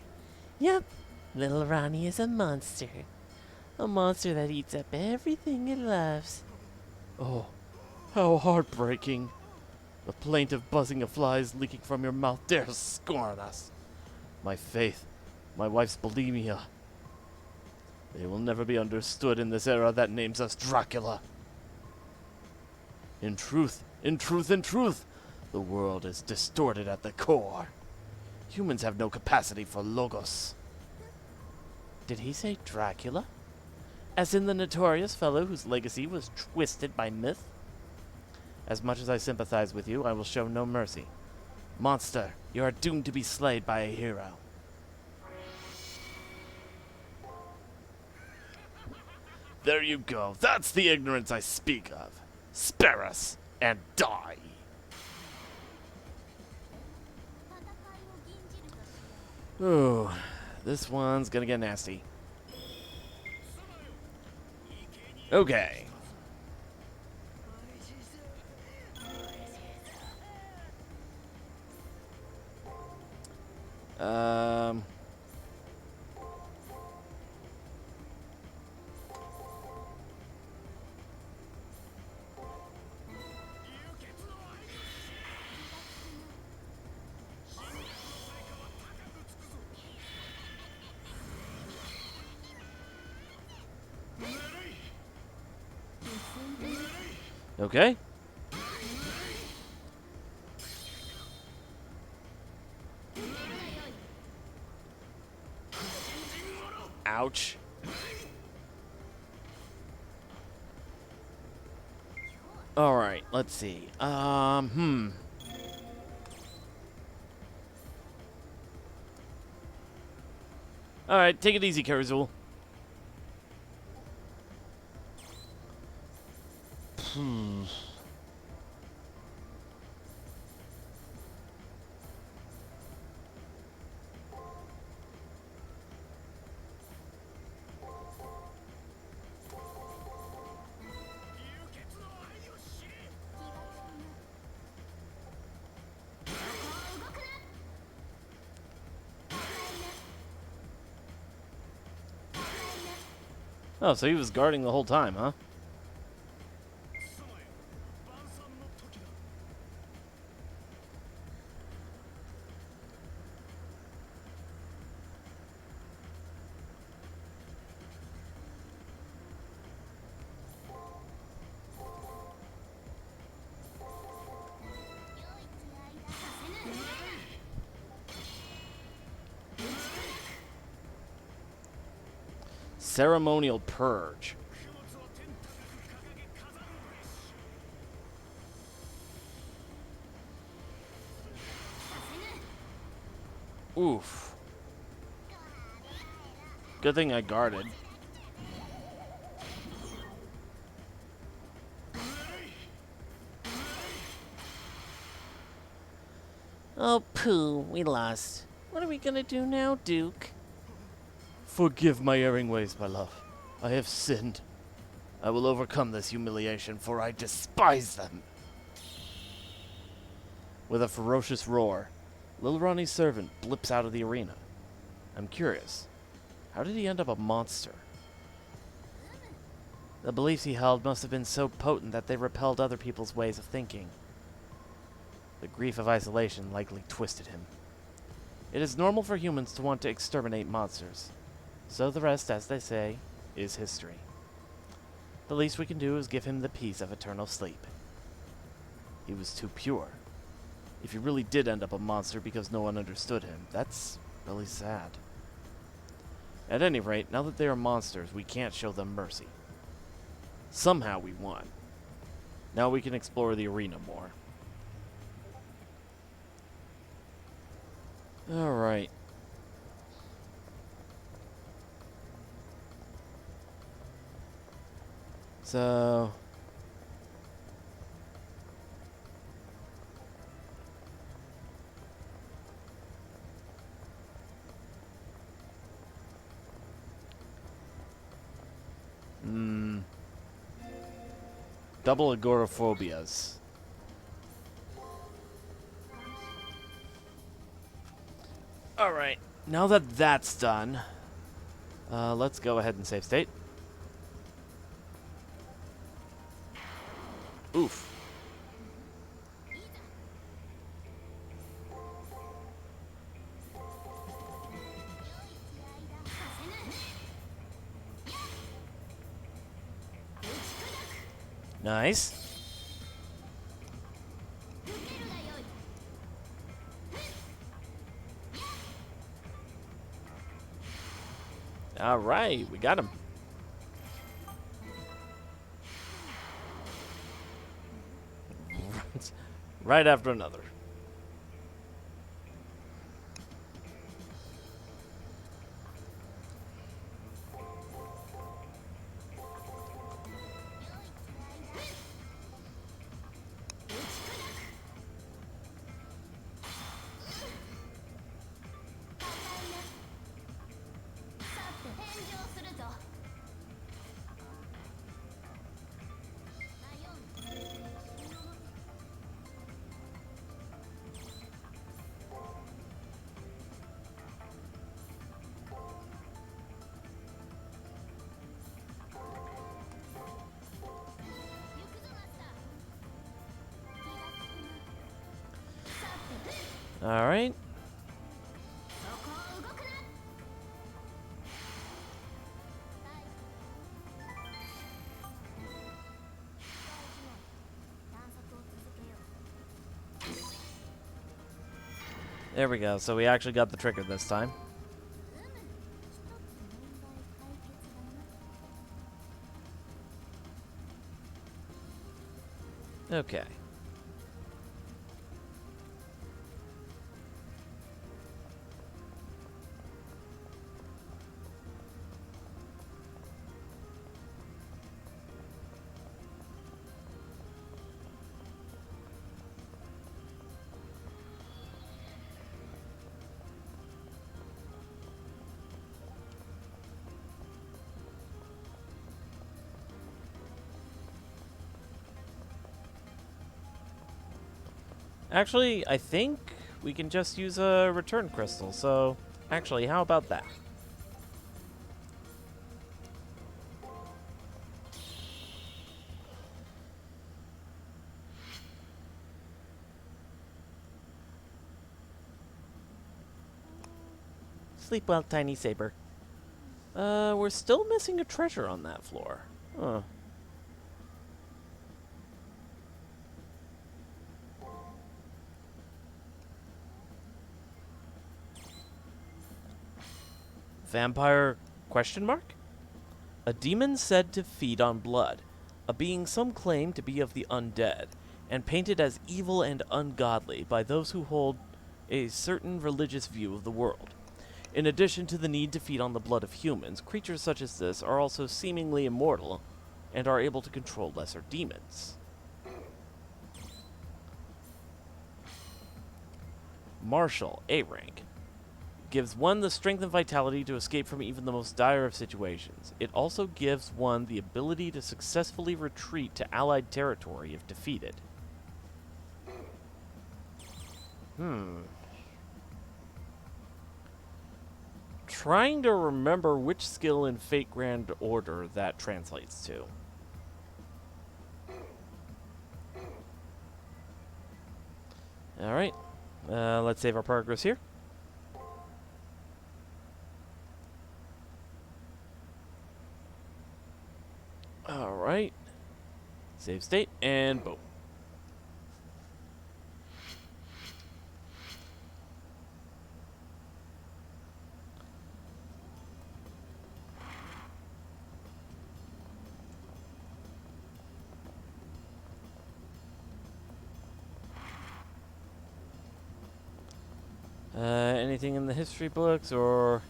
Yep. Little Ronnie is a monster. A monster that eats up everything it loves. Oh, how heartbreaking. The plaintive buzzing of flies leaking from your mouth dares scorn us. My faith, my wife's bulimia. They will never be understood in this era that names us Dracula. In truth, in truth, in truth, the world is distorted at the core. Humans have no capacity for logos. Did he say Dracula? As in the notorious fellow whose legacy was twisted by myth? As much as I sympathize with you, I will show no mercy. Monster, you are doomed to be slayed by a hero. There you go. That's the ignorance I speak of. Spare us and die. Ooh, this one's gonna get nasty. Okay. Okay. Ouch. All right, let's see. All right, take it easy, Karazul. Oh, so he was guarding the whole time, huh? Ceremonial purge. Oof. Good thing I guarded. Oh, pooh, we lost. What are we gonna do now, Duke? Forgive my erring ways, my love. I have sinned. I will overcome this humiliation, for I despise them. With a ferocious roar, Lil Ronnie's servant blips out of the arena. I'm curious. How did he end up a monster? The beliefs he held must have been so potent that they repelled other people's ways of thinking. The grief of isolation likely twisted him. It is normal for humans to want to exterminate monsters. So the rest, as they say, is history. The least we can do is give him the peace of eternal sleep. He was too pure. If he really did end up a monster because no one understood him, that's really sad. At any rate, now that they are monsters, we can't show them mercy. Somehow we won. Now we can explore the arena more. Alright. So... double agoraphobias. Alright, now that that's done, let's go ahead and save state. Oof. Nice. All right, we got him. Right after another. All right. There we go. So we actually got the trigger this time. Okay. Actually, I think we can just use a return crystal. So, actually, how about that? Sleep well, tiny saber. We're still missing a treasure on that floor. Huh. Vampire question mark? A demon said to feed on blood, a being some claim to be of the undead, and painted as evil and ungodly by those who hold a certain religious view of the world. In addition to the need to feed on the blood of humans, creatures such as this are also seemingly immortal and are able to control lesser demons. Martial, A rank. Gives one the strength and vitality to escape from even the most dire of situations. It also gives one the ability to successfully retreat to allied territory if defeated. Trying to remember which skill in Fate Grand Order that translates to. Alright, let's save our progress here. Alright, save state, and boom. Anything in the history books, or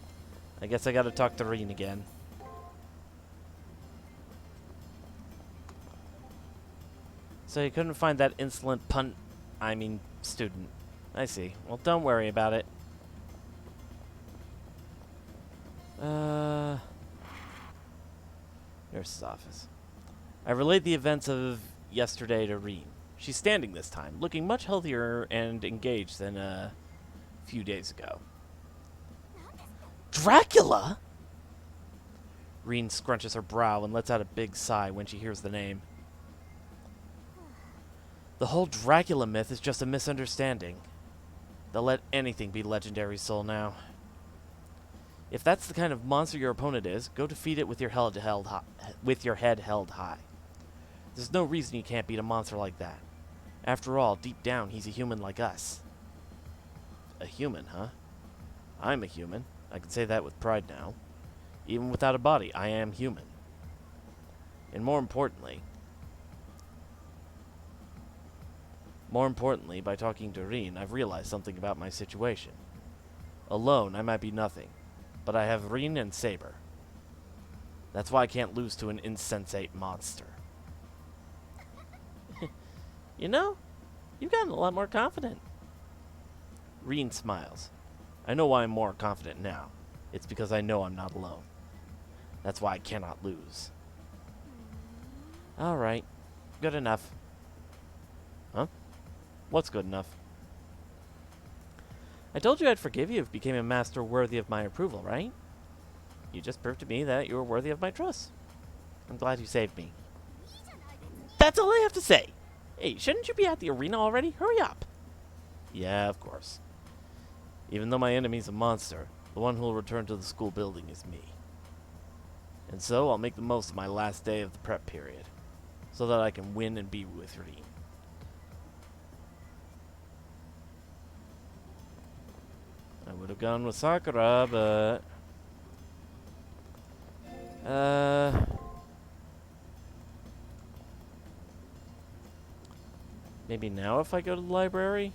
I guess I gotta talk to Reen again. So you couldn't find that insolent student. I see. Well, don't worry about it. Nurse's office. I relayed the events of yesterday to Reen. She's standing this time, looking much healthier and engaged than a few days ago. Dracula? Reen scrunches her brow and lets out a big sigh when she hears the name. The whole Dracula myth is just a misunderstanding. They'll let anything be legendary soul now. If that's the kind of monster your opponent is, go defeat it with your head held high. There's no reason you can't beat a monster like that. After all, deep down, he's a human like us. A human, huh? I'm a human. I can say that with pride now. Even without a body, I am human. And more importantly, by talking to Reen, I've realized something about my situation. Alone, I might be nothing, but I have Reen and Saber. That's why I can't lose to an insensate monster. You know, you've gotten a lot more confident. Reen smiles. I know why I'm more confident now. It's because I know I'm not alone. That's why I cannot lose. Alright. Good enough. Huh? What's good enough? I told you I'd forgive you if you became a master worthy of my approval, right? You just proved to me that you were worthy of my trust. I'm glad you saved me. That's all I have to say! Hey, shouldn't you be at the arena already? Hurry up! Yeah, of course. Even though my enemy's a monster, the one who will return to the school building is me. And so I'll make the most of my last day of the prep period, so that I can win and be with Reen. I would have gone with Sakura, but... maybe now if I go to the library?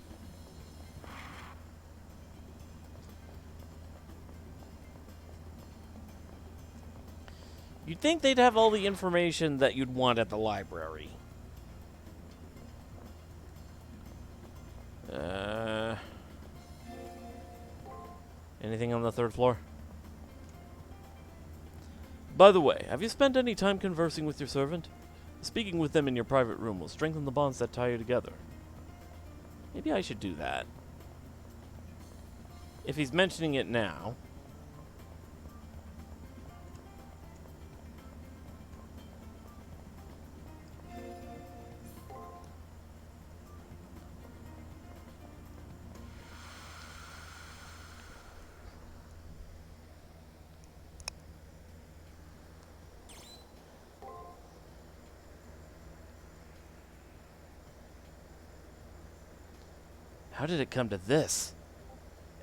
You'd think they'd have all the information that you'd want at the library. Anything on the third floor? By the way, have you spent any time conversing with your servant? Speaking with them in your private room will strengthen the bonds that tie you together. Maybe I should do that. If he's mentioning it now... How did it come to this?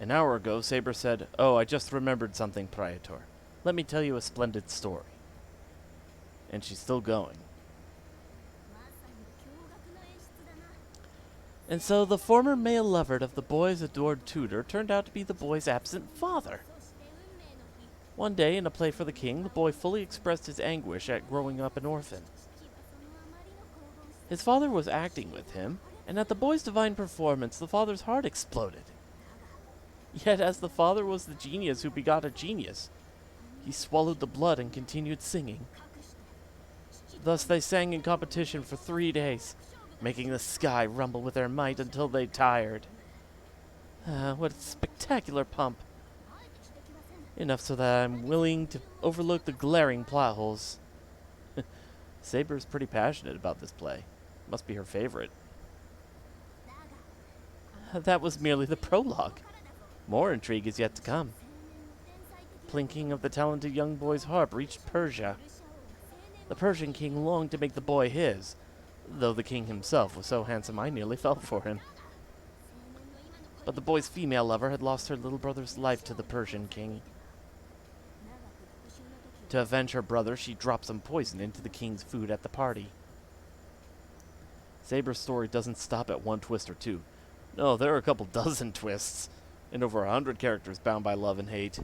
An hour ago, Saber said, "Oh, I just remembered something, Praetor. Let me tell you a splendid story." And she's still going. And so the former male lover of the boy's adored tutor turned out to be the boy's absent father. One day, in a play for the king, the boy fully expressed his anguish at growing up an orphan. His father was acting with him, and at the boy's divine performance, the father's heart exploded. Yet, as the father was the genius who begot a genius, he swallowed the blood and continued singing. Thus they sang in competition for 3 days, making the sky rumble with their might until they tired. What a spectacular pump. Enough so that I'm willing to overlook the glaring plot holes. Saber's pretty passionate about this play. Must be her favorite. That was merely the prologue. More intrigue is yet to come. Plinking of the talented young boy's harp reached Persia. The Persian king longed to make the boy his, though the king himself was so handsome I nearly fell for him. But the boy's female lover had lost her little brother's life to the Persian king. To avenge her brother, she dropped some poison into the king's food at the party. Saber's story doesn't stop at one twist or two. No, there are a couple dozen twists, and over 100 characters bound by love and hate.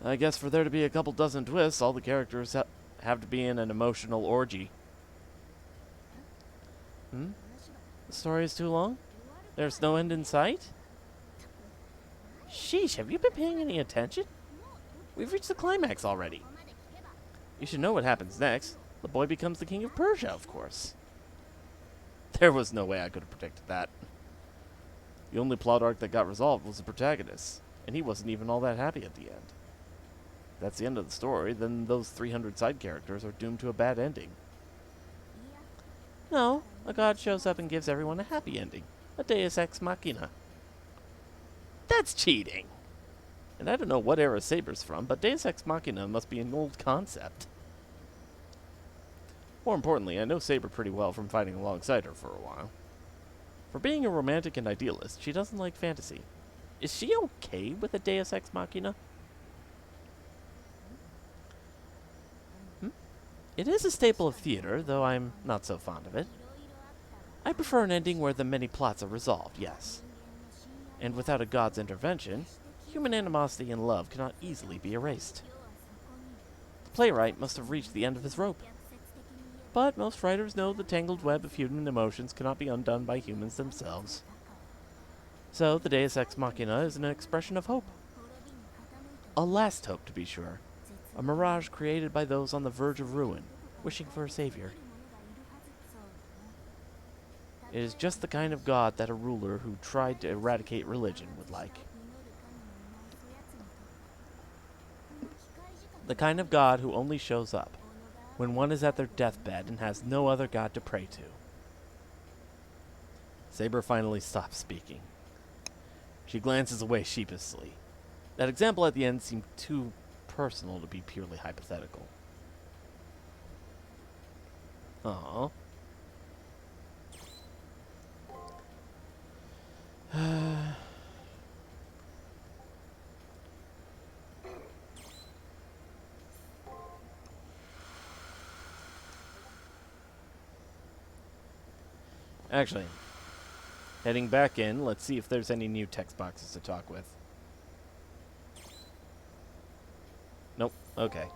I guess for there to be a couple dozen twists, all the characters have to be in an emotional orgy. The story is too long? There's no end in sight? Sheesh, have you been paying any attention? We've reached the climax already. You should know what happens next. The boy becomes the king of Persia, of course. There was no way I could have predicted that. The only plot arc that got resolved was the protagonist, and he wasn't even all that happy at the end. If that's the end of the story, then those 300 side characters are doomed to a bad ending. No, a god shows up and gives everyone a happy ending. A deus ex machina. That's cheating! And I don't know what era Saber's from, but deus ex machina must be an old concept. More importantly, I know Saber pretty well from fighting alongside her for a while. For being a romantic and idealist, she doesn't like fantasy. Is she okay with a deus ex machina? It is a staple of theater, though I'm not so fond of it. I prefer an ending where the many plots are resolved, yes. And without a god's intervention, human animosity and love cannot easily be erased. The playwright must have reached the end of his rope. But most writers know the tangled web of human emotions cannot be undone by humans themselves. So the deus ex machina is an expression of hope. A last hope, to be sure. A mirage created by those on the verge of ruin, wishing for a savior. It is just the kind of god that a ruler who tried to eradicate religion would like. The kind of god who only shows up when one is at their deathbed and has no other god to pray to. Saber finally stops speaking. She glances away sheepishly. That example at the end seemed too personal to be purely hypothetical. Aww. Actually, heading back in, let's see if there's any new text boxes to talk with. Nope. Okay.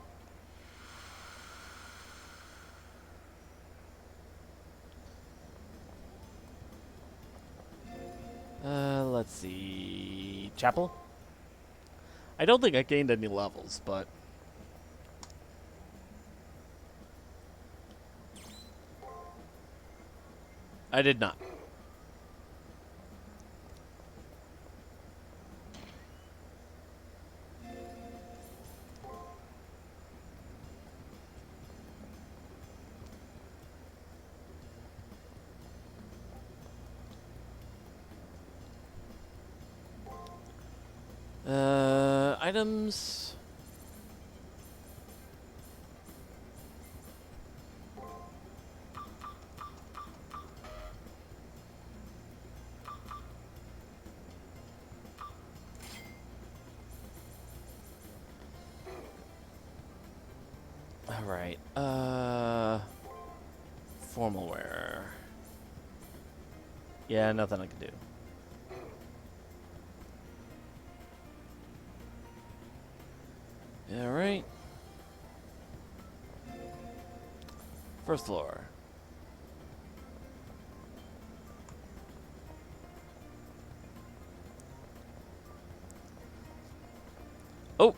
Let's see. Chapel? I don't think I gained any levels, but I did not. Items. Alright, formal wear. Yeah, nothing I can do. Alright. First floor. Oh!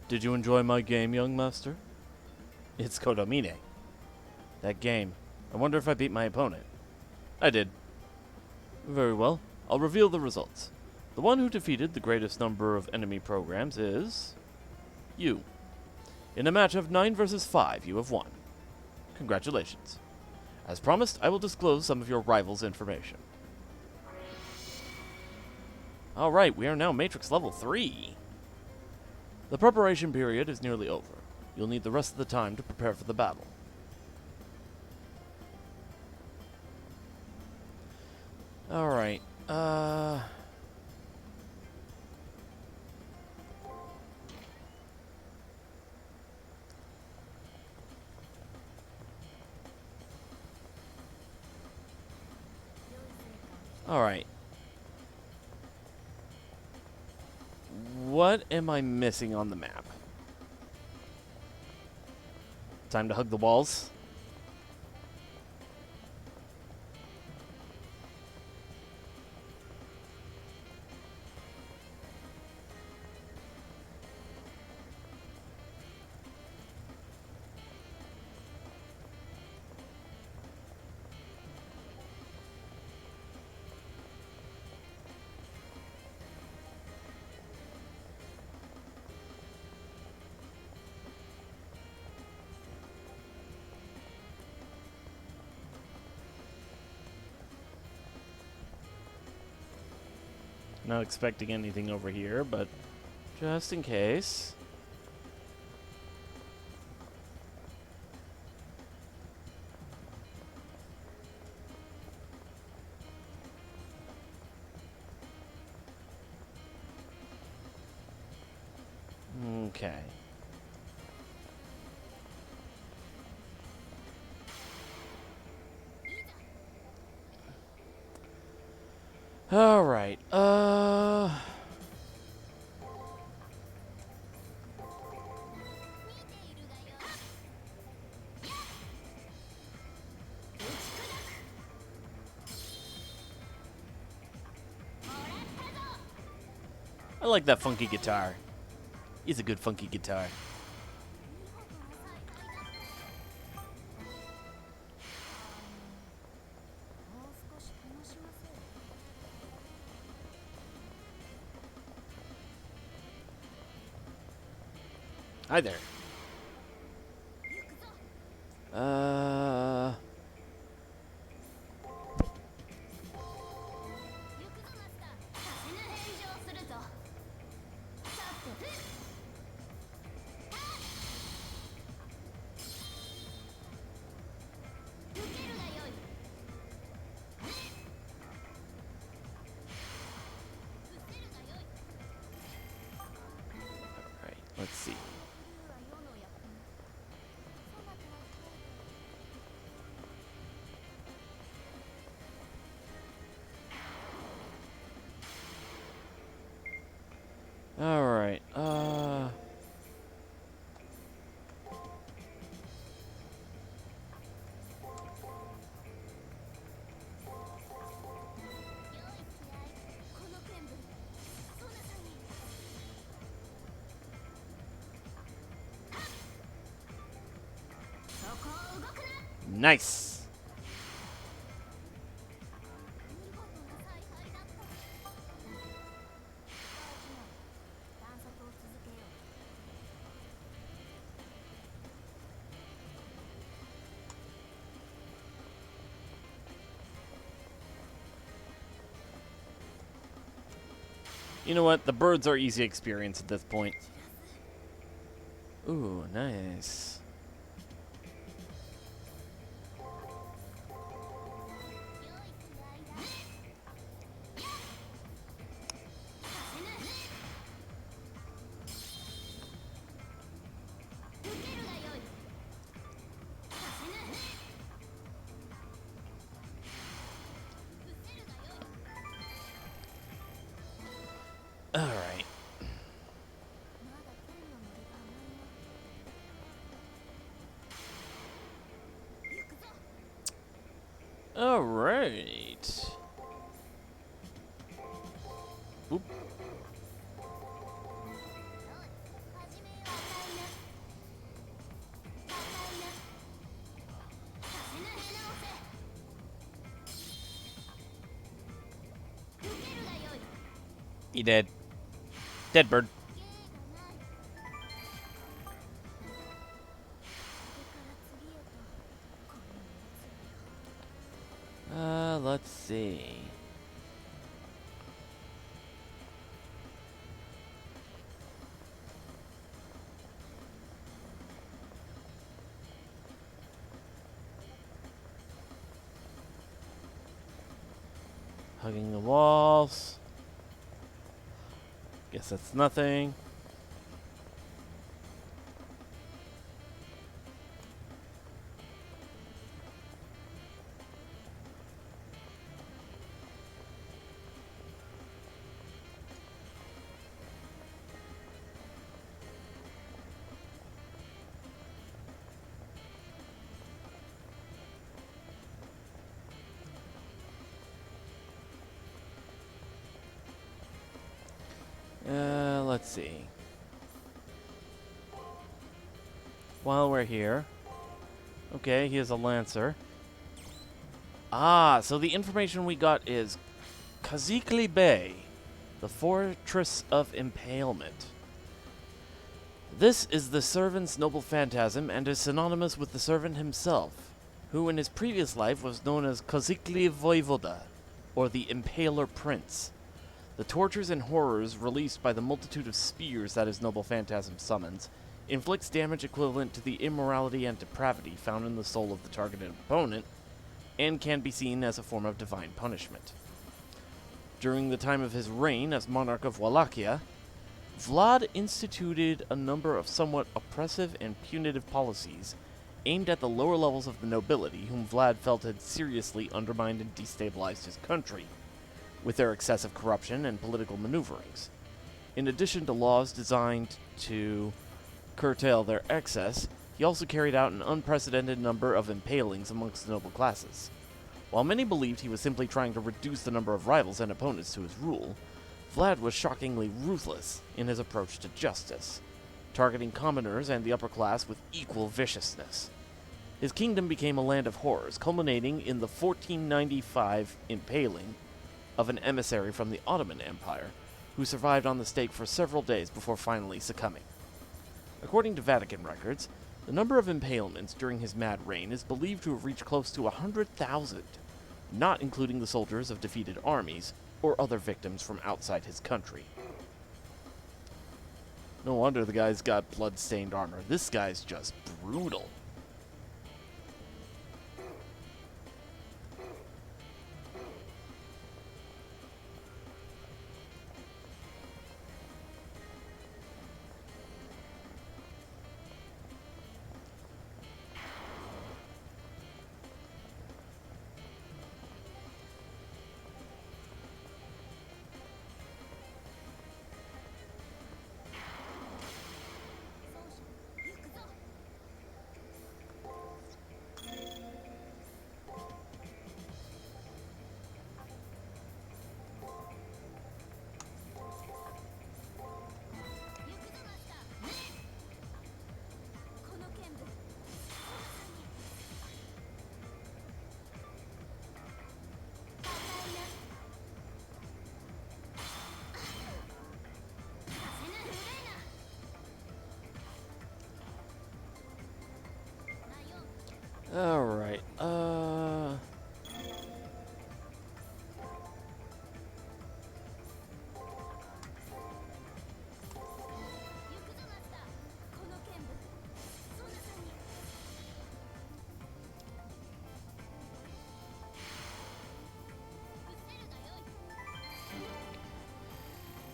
Did you enjoy my game, young master? It's Kodomine. That game. I wonder if I beat my opponent. I did. Very well. I'll reveal the results. The one who defeated the greatest number of enemy programs is... you. In a match of 9 versus 5, you have won. Congratulations. As promised, I will disclose some of your rivals' information. Alright, we are now Matrix level 3. The preparation period is nearly over. You'll need the rest of the time to prepare for the battle. Alright, Alright. What am I missing on the map? Time to hug the walls. Not expecting anything over here, but just in case. Okay. All right. I like that funky guitar. It's a good funky guitar. Hi there. Alright, let's see. Alright, nice. You know what? The birds are easy experience at this point. Ooh, nice. Alright. Alright. Oop. He dead. Dead bird. Let's see. Hugging the walls. Guess that's nothing. Let's see. While we're here. Okay, he is a lancer. Ah, so the information we got is Kazikli Bay, the Fortress of Impalement. This is the servant's noble phantasm and is synonymous with the servant himself, who in his previous life was known as Kazikli Voivoda, or the Impaler Prince. The tortures and horrors released by the multitude of spears that his noble phantasm summons inflicts damage equivalent to the immorality and depravity found in the soul of the targeted opponent, and can be seen as a form of divine punishment. During the time of his reign as monarch of Wallachia, Vlad instituted a number of somewhat oppressive and punitive policies aimed at the lower levels of the nobility, whom Vlad felt had seriously undermined and destabilized his country, with their excessive corruption and political maneuverings. In addition to laws designed to curtail their excess, he also carried out an unprecedented number of impalings amongst the noble classes. While many believed he was simply trying to reduce the number of rivals and opponents to his rule, Vlad was shockingly ruthless in his approach to justice, targeting commoners and the upper class with equal viciousness. His kingdom became a land of horrors, culminating in the 1495 impaling of an emissary from the Ottoman Empire, who survived on the stake for several days before finally succumbing. According to Vatican records, the number of impalements during his mad reign is believed to have reached close to 100,000, not including the soldiers of defeated armies or other victims from outside his country. No wonder the guy's got blood-stained armor. This guy's just brutal. Alright,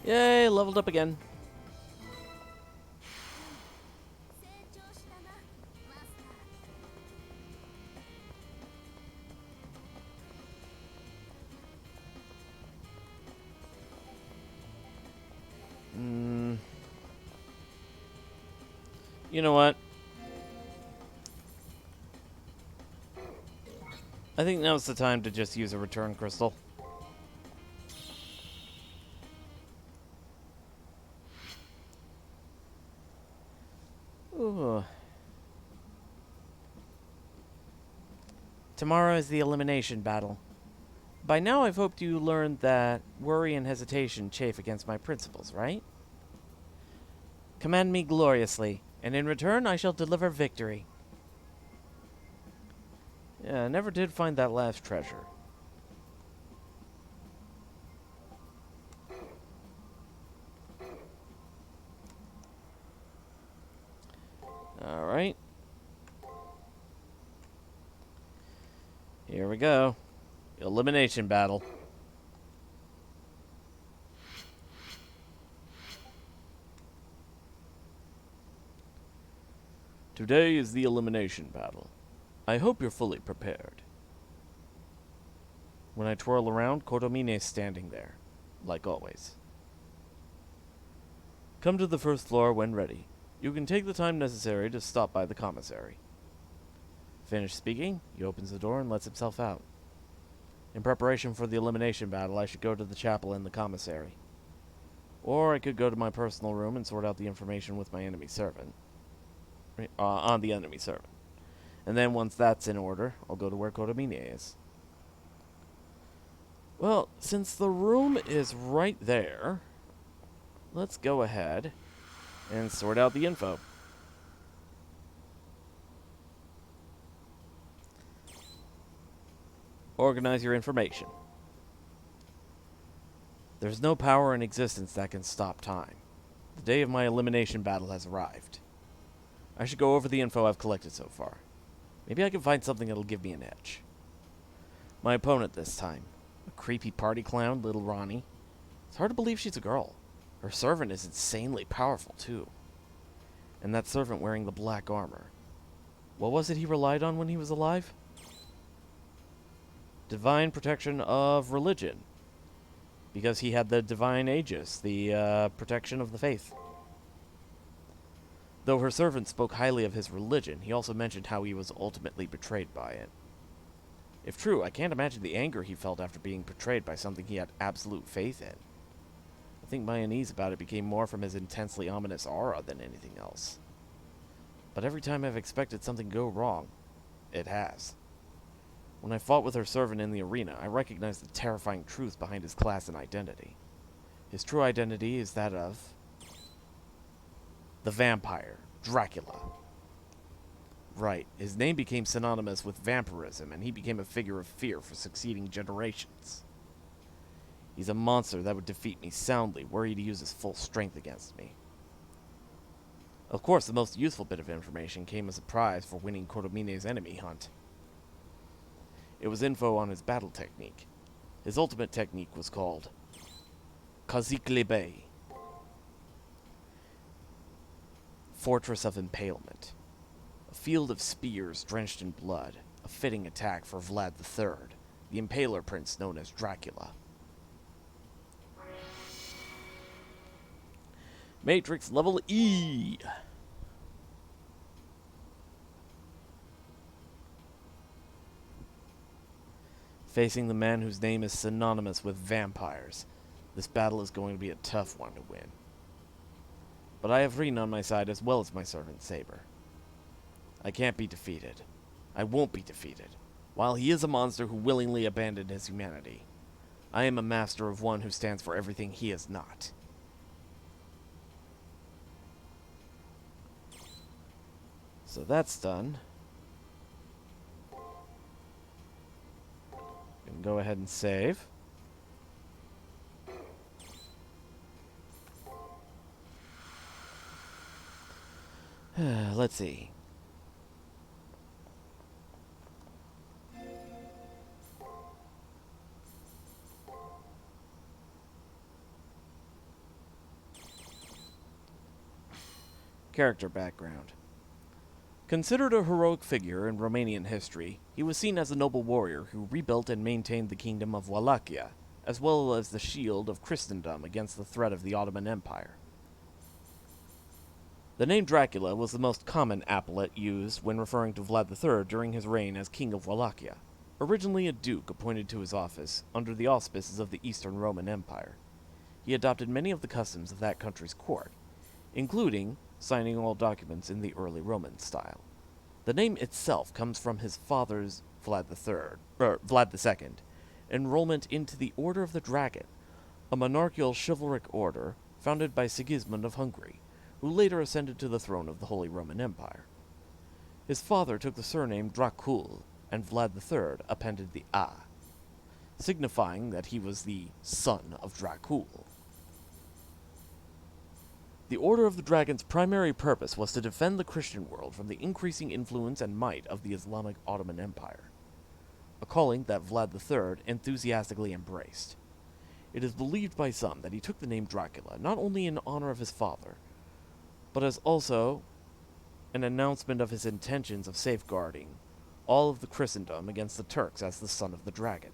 yay, leveled up again. You know what? I think now's the time to just use a return crystal. Ooh. Tomorrow is the elimination battle. By now I've hoped you learned that worry and hesitation chafe against my principles, right? Command me gloriously, and in return I shall deliver victory. Yeah, I never did find that last treasure. Alright. Here we go. Elimination battle. Today is the elimination battle. I hope you're fully prepared. When I twirl around, Kotomine is standing there, like always. Come to the first floor when ready. You can take the time necessary to stop by the commissary. Finished speaking, he opens the door and lets himself out. In preparation for the elimination battle, I should go to the chapel and the commissary. Or I could go to my personal room and sort out the information with my enemy servant. On the enemy servant. And then once that's in order, I'll go to where Kotomine is. Well, since the room is right there, let's go ahead and sort out the info. Organize your information. There's no power in existence that can stop time. The day of my elimination battle has arrived. I should go over the info I've collected so far. Maybe I can find something that'll give me an edge. My opponent this time, a creepy party clown, Little Ronnie. It's hard to believe she's a girl. Her servant is insanely powerful, too. And that servant wearing the black armor. What was it he relied on when he was alive? Divine protection of religion. Because he had the divine aegis, the protection of the faith. Though her servant spoke highly of his religion, he also mentioned how he was ultimately betrayed by it. If true, I can't imagine the anger he felt after being betrayed by something he had absolute faith in. I think my unease about it became more from his intensely ominous aura than anything else. But every time I've expected something to go wrong, it has. When I fought with her servant in the arena, I recognized the terrifying truth behind his class and identity. His true identity is that of the vampire, Dracula. Right, his name became synonymous with vampirism, and he became a figure of fear for succeeding generations. He's a monster that would defeat me soundly, were he to use his full strength against me. Of course, the most useful bit of information came as a prize for winning Kotomine's enemy hunt. It was info on his battle technique. His ultimate technique was called Kaziklebe, Fortress of Impalement. A field of spears drenched in blood, a fitting attack for Vlad III, the Impaler Prince known as Dracula. Matrix level E! Facing the man whose name is synonymous with vampires, this battle is going to be a tough one to win. But I have Reen on my side as well as my servant Saber. I can't be defeated. I won't be defeated. While he is a monster who willingly abandoned his humanity, I am a master of one who stands for everything he is not. So that's done. Gonna go ahead and save. Let's see. Character background. Considered a heroic figure in Romanian history, he was seen as a noble warrior who rebuilt and maintained the kingdom of Wallachia, as well as the shield of Christendom against the threat of the Ottoman Empire. The name Dracula was the most common appellate used when referring to Vlad III during his reign as King of Wallachia. Originally a duke appointed to his office under the auspices of the Eastern Roman Empire, he adopted many of the customs of that country's court, including signing all documents in the early Roman style. The name itself comes from his father's Vlad II, enrollment into the Order of the Dragon, a monarchical chivalric order founded by Sigismund of Hungary, who later ascended to the throne of the Holy Roman Empire. His father took the surname Dracul, and Vlad III appended the A, signifying that he was the son of Dracul. The Order of the Dragon's primary purpose was to defend the Christian world from the increasing influence and might of the Islamic Ottoman Empire, a calling that Vlad III enthusiastically embraced. It is believed by some that he took the name Dracula not only in honor of his father, but as also an announcement of his intentions of safeguarding all of the Christendom against the Turks as the son of the dragon.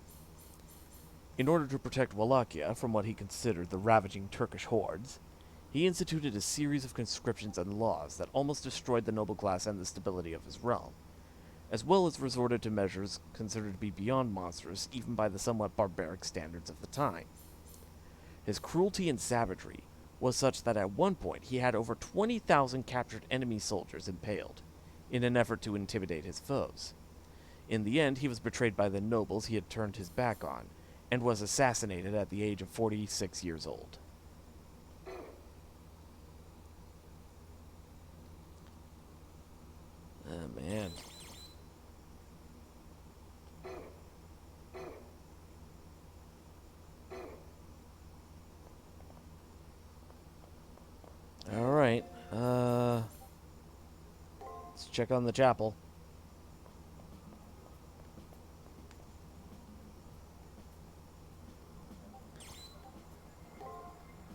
In order to protect Wallachia from what he considered the ravaging Turkish hordes, he instituted a series of conscriptions and laws that almost destroyed the noble class and the stability of his realm, as well as resorted to measures considered to be beyond monstrous even by the somewhat barbaric standards of the time. His cruelty and savagery was such that at one point he had over 20,000 captured enemy soldiers impaled, in an effort to intimidate his foes. In the end, he was betrayed by the nobles he had turned his back on, and was assassinated at the age of 46 years old. Oh, man. Alright, let's check on the chapel.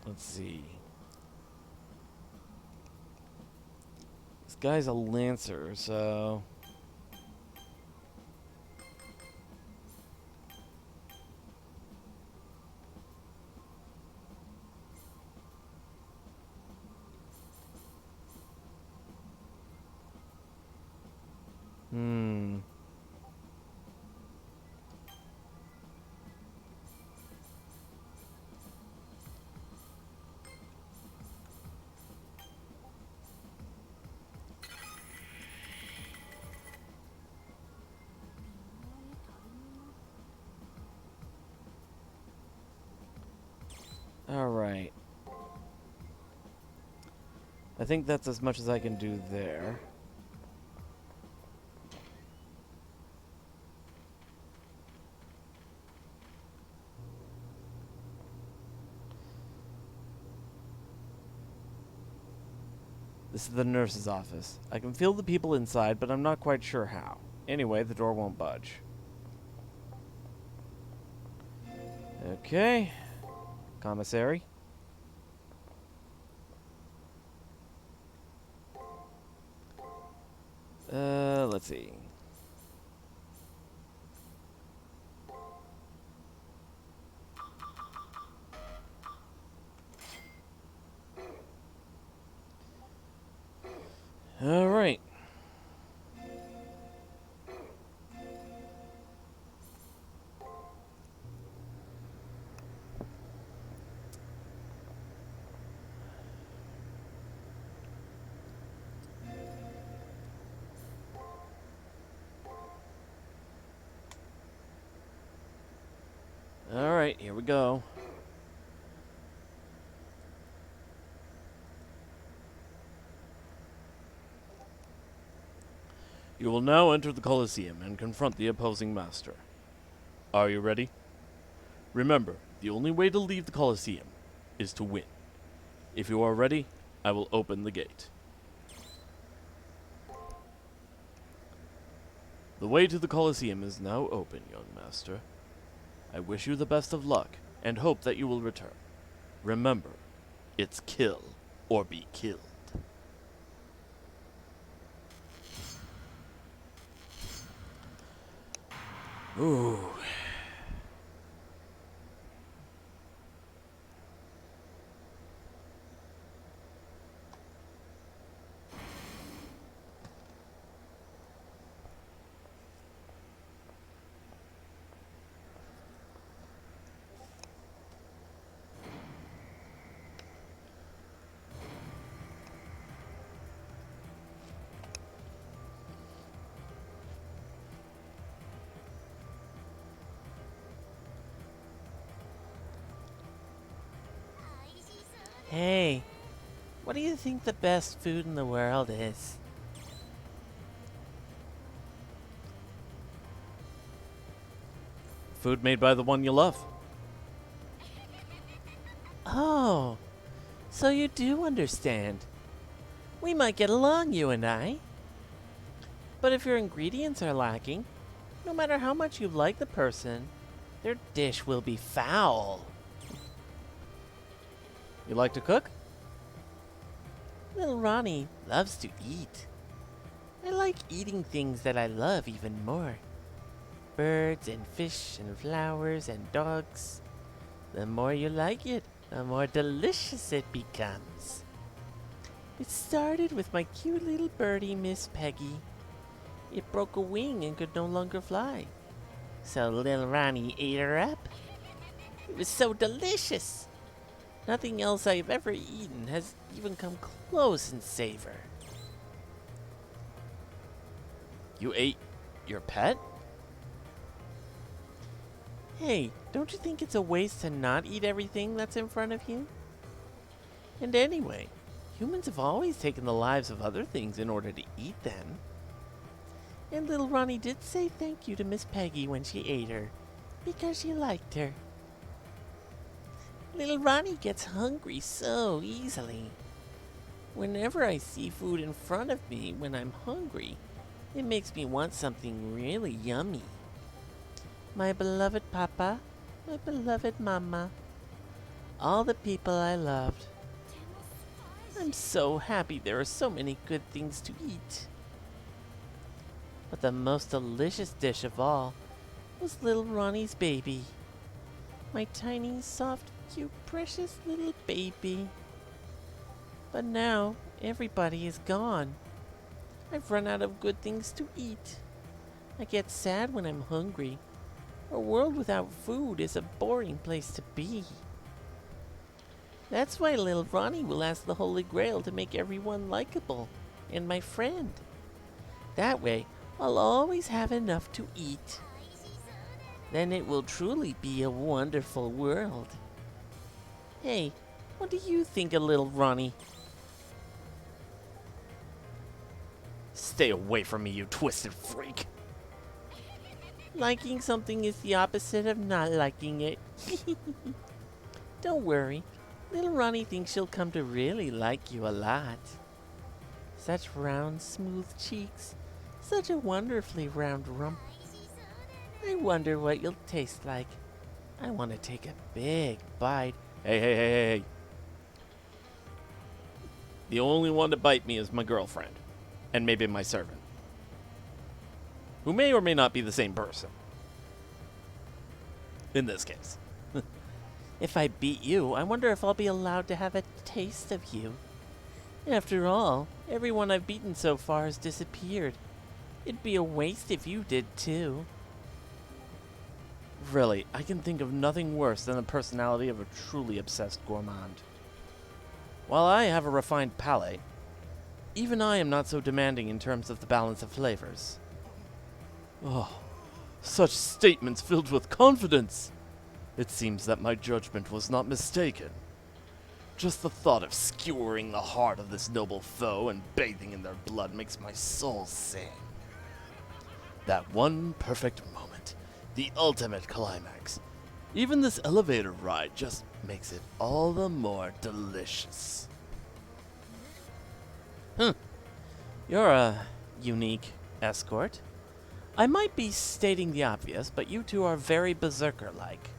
Let's see. This guy's a lancer, so... Alright. I think that's as much as I can do there. This is the nurse's office. I can feel the people inside, but I'm not quite sure how. Anyway, the door won't budge. Okay. Commissary. Let's see. All right. All right, here we go. You will now enter the Colosseum and confront the opposing master. Are you ready? Remember, the only way to leave the Colosseum is to win. If you are ready, I will open the gate. The way to the Colosseum is now open, young master. I wish you the best of luck, and hope that you will return. Remember, it's kill or be killed. Ooh. Hey, what do you think the best food in the world is? Food made by the one you love. Oh, so you do understand. We might get along, you and I. But if your ingredients are lacking, no matter how much you like the person, their dish will be foul. You like to cook? Little Ronnie loves to eat. I like eating things that I love even more. Birds and fish and flowers and dogs. The more you like it, the more delicious it becomes. It started with my cute little birdie, Miss Peggy. It broke a wing and could no longer fly. So little Ronnie ate her up. It was so delicious. Nothing else I've ever eaten has even come close in savor. You ate your pet? Hey, don't you think it's a waste to not eat everything that's in front of you? And anyway, humans have always taken the lives of other things in order to eat them. And little Ronnie did say thank you to Miss Peggy when she ate her, because she liked her. Little Ronnie gets hungry so easily. Whenever I see food in front of me when I'm hungry, it makes me want something really yummy. My beloved Papa, my beloved Mama, all the people I loved. I'm so happy there are so many good things to eat. But the most delicious dish of all was little Ronnie's baby. My tiny, soft, cute, precious little baby. But now, everybody is gone. I've run out of good things to eat. I get sad when I'm hungry. A world without food is a boring place to be. That's why little Ronnie will ask the Holy Grail to make everyone likable and my friend. That way, I'll always have enough to eat. Then it will truly be a wonderful world. Hey, what do you think of little Ronnie? Stay away from me, you twisted freak. Liking something is the opposite of not liking it. Don't worry, little Ronnie thinks she'll come to really like you a lot. Such round, smooth cheeks, such a wonderfully round rump. I wonder what you'll taste like. I want to take a big bite. Hey. The only one to bite me is my girlfriend. And maybe my servant. Who may or may not be the same person. In this case. If I beat you, I wonder if I'll be allowed to have a taste of you. After all, everyone I've beaten so far has disappeared. It'd be a waste if you did too. Really, I can think of nothing worse than the personality of a truly obsessed gourmand. While I have a refined palate, even I am not so demanding in terms of the balance of flavors. Oh, such statements filled with confidence! It seems that my judgment was not mistaken. Just the thought of skewering the heart of this noble foe and bathing in their blood makes my soul sing. That one perfect moment, the ultimate climax. Even this elevator ride just makes it all the more delicious. You're a unique escort. I might be stating the obvious, but you two are very berserker-like.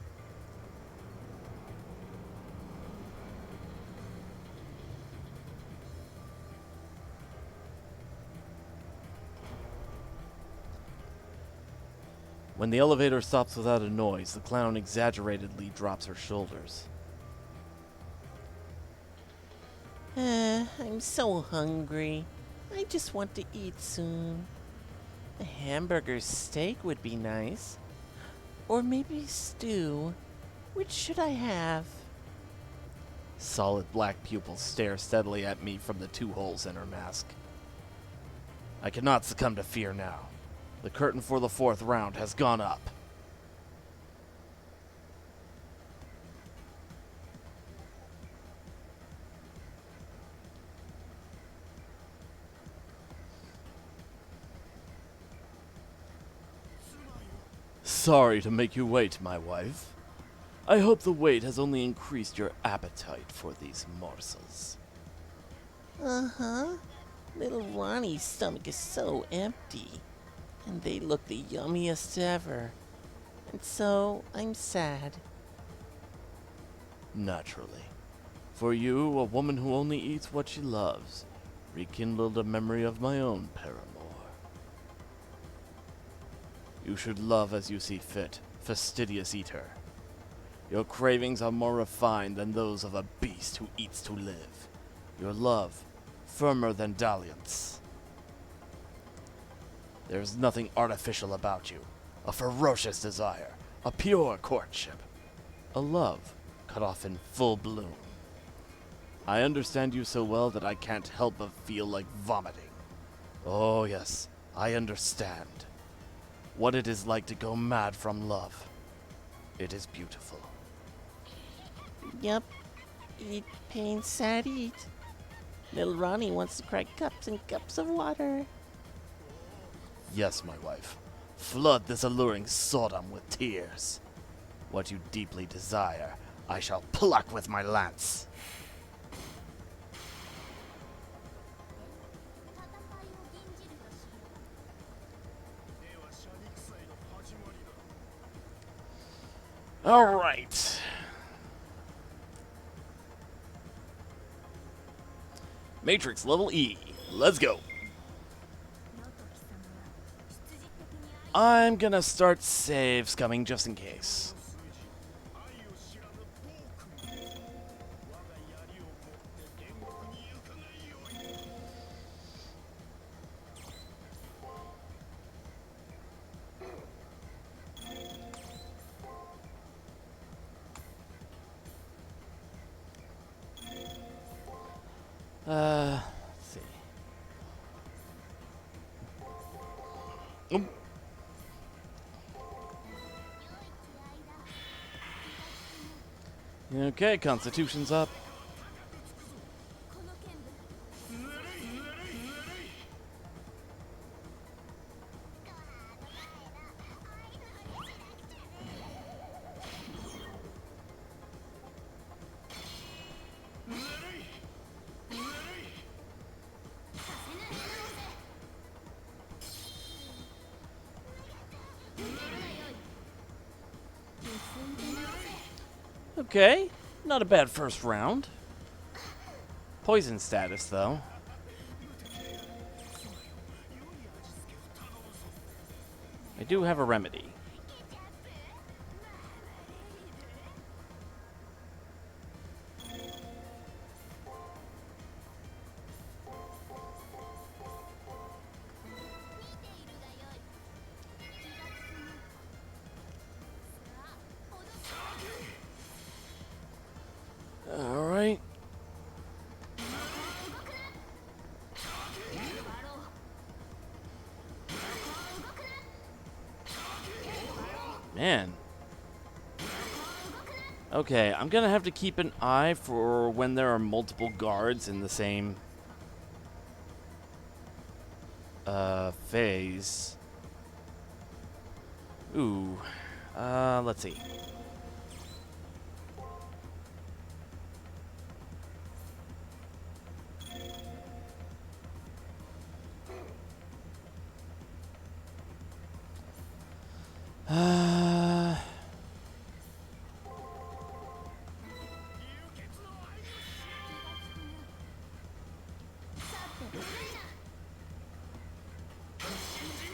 When the elevator stops without a noise, the clown exaggeratedly drops her shoulders. I'm so hungry. I just want to eat soon. A hamburger steak would be nice. Or maybe stew. Which should I have? Solid black pupils stare steadily at me from the 2 holes in her mask. I cannot succumb to fear now. The curtain for the 4th round has gone up. sorry to make you wait, my wife. I hope the wait has only increased your appetite for these morsels. Uh-huh. Little Ronnie's stomach is so empty. And they look the yummiest ever. And so, I'm sad. Naturally. For you, a woman who only eats what she loves, rekindled a memory of my own paramour. You should love as you see fit, fastidious eater. Your cravings are more refined than those of a beast who eats to live. Your love, firmer than dalliance. There's nothing artificial about you. A ferocious desire, a pure courtship. A love cut off in full bloom. I understand you so well that I can't help but feel like vomiting. Oh yes, I understand. What it is like to go mad from love. It is beautiful. Yup. Eat, pain, sad, eat. Little Ronnie wants to cry cups and cups of water. Yes, my wife. Flood this alluring Sodom with tears. What you deeply desire, I shall pluck with my lance. All right. Matrix level E. Let's go. I'm gonna start save scumming just in case. Let's see. Oop. Okay, Constitution's up. Okay, not a bad first round. Poison status, though. I do have a remedy. All right. Man. Okay, I'm gonna have to keep an eye for when there are multiple guards in the same phase. Ooh. Let's see.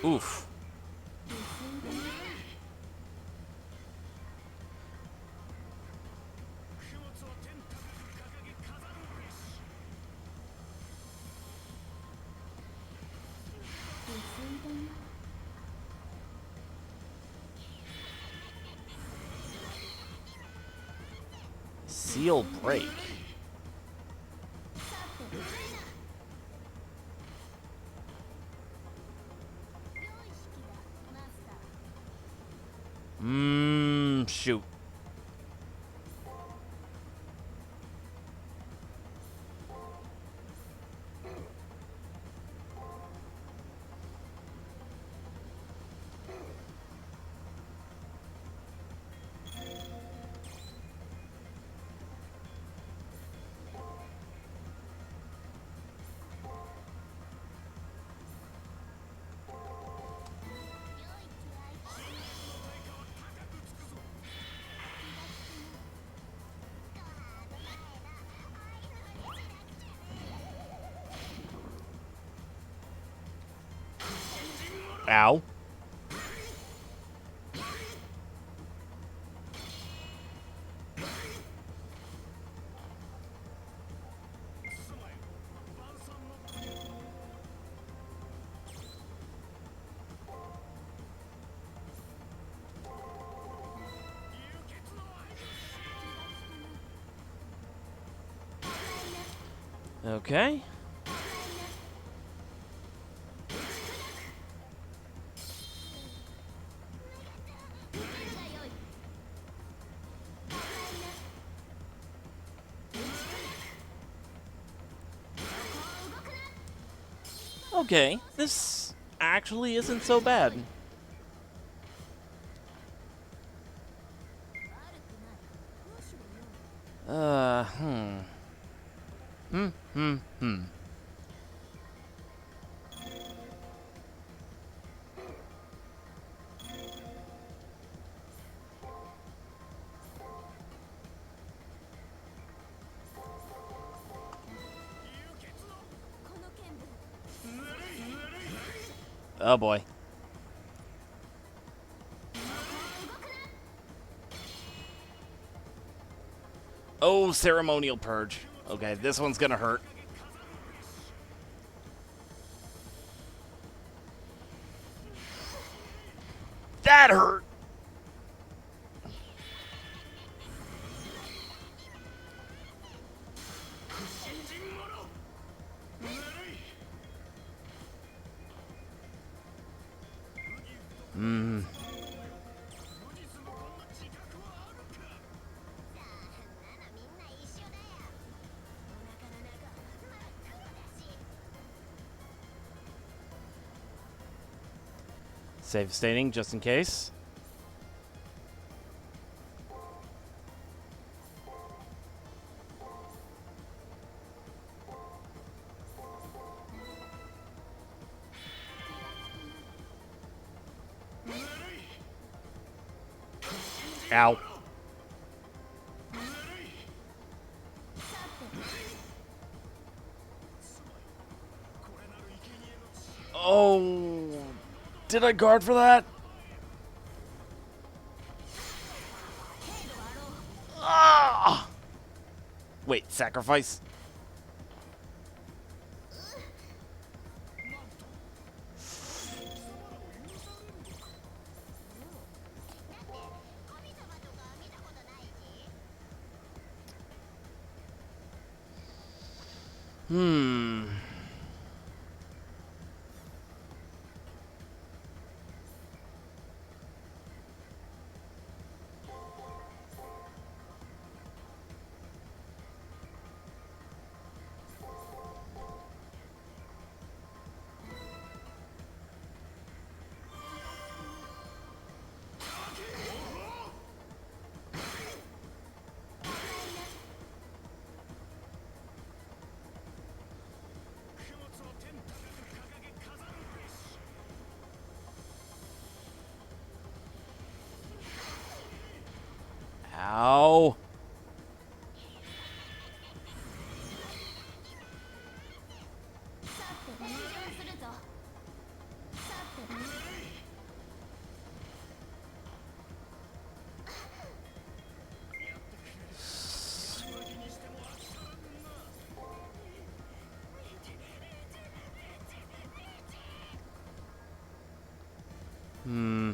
Oof. Seal break. Shoot. Ow. Okay. Okay, this actually isn't so bad. Uh, hmm. Hmm. Oh boy. Oh, ceremonial purge. Okay, this one's gonna hurt. That hurt! Hmm. Save stating, just in case. Ow. Oh, did I guard for that? Ah! Wait, sacrifice? Hmm. Ow. Hmm.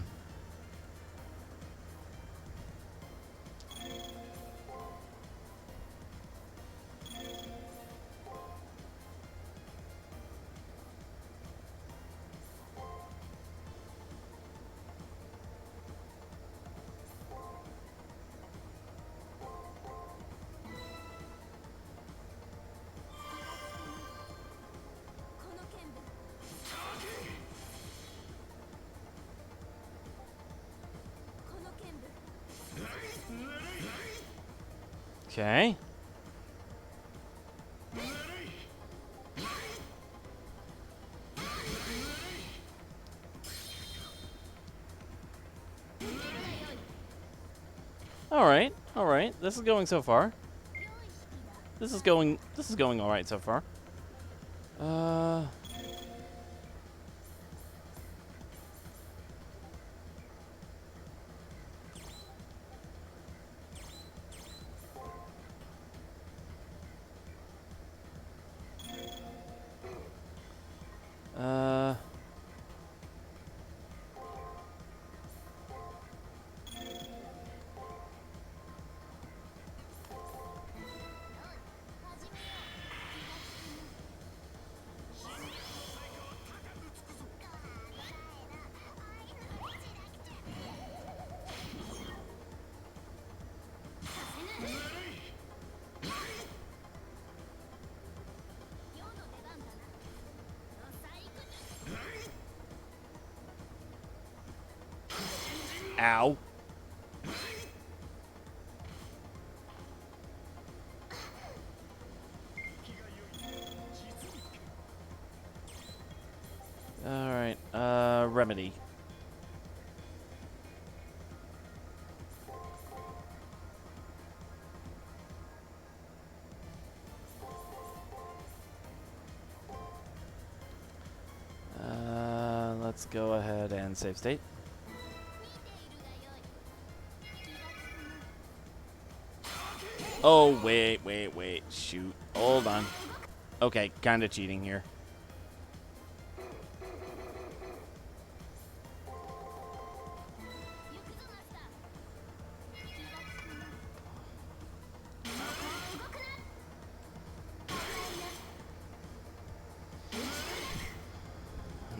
Okay. Alright, alright. This is going so far. This is going alright so far. Ow. Alright, remedy. Let's go ahead and save state. Oh, wait. Shoot. Hold on. Okay, kind of cheating here.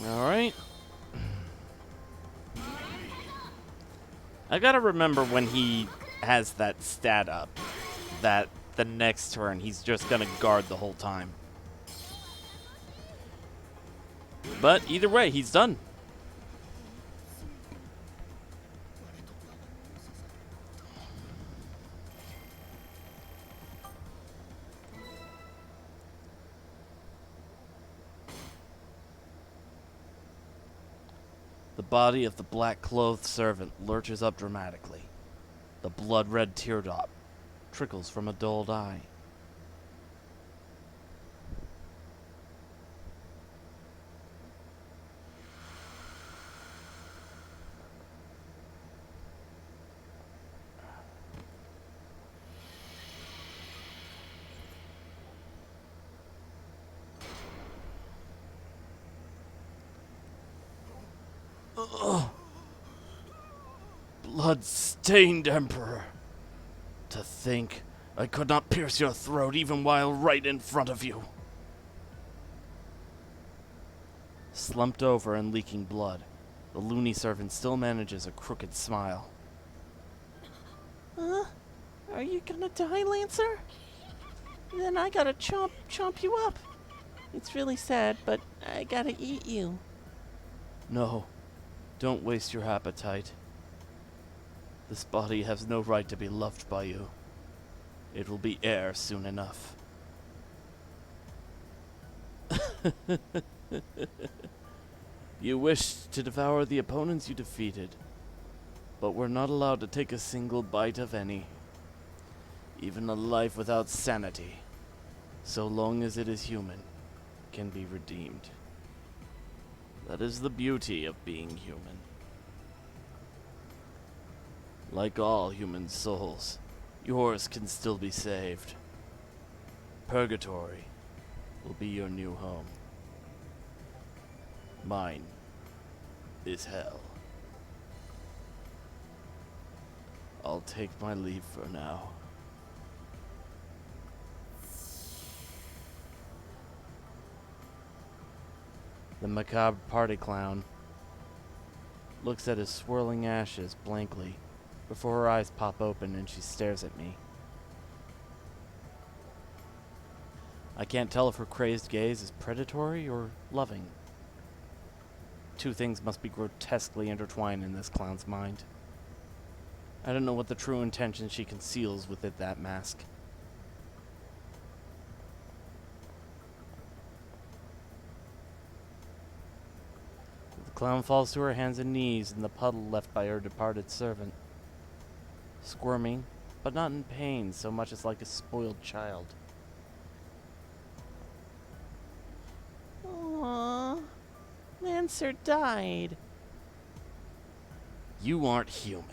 Alright. I gotta remember when he has that stat up, that the next turn he's just gonna guard the whole time. But either way, he's done. The body of the black-clothed servant lurches up dramatically. The blood-red teardrop trickles from a dulled eye. Blood-stained Emperor. To think I could not pierce your throat even while right in front of you. Slumped over and leaking blood, the loony servant still manages a crooked smile. Are you gonna die, Lancer? Then I gotta chomp you up. It's really sad, but I gotta eat you. No, don't waste your appetite. This body has no right to be loved by you. It will be air soon enough. You wished to devour the opponents you defeated, but were not allowed to take a single bite of any. Even a life without sanity, so long as it is human, can be redeemed. That is the beauty of being human. Like all human souls, yours can still be saved. Purgatory will be your new home. Mine is hell. I'll take my leave for now. The macabre party clown looks at his swirling ashes blankly before her eyes pop open and she stares at me. I can't tell if her crazed gaze is predatory or loving. Two things must be grotesquely intertwined in this clown's mind. I don't know what the true intention she conceals within that mask. The clown falls to her hands and knees in the puddle left by her departed servant, squirming, but not in pain so much as like a spoiled child. Aww. Lancer died. You aren't human.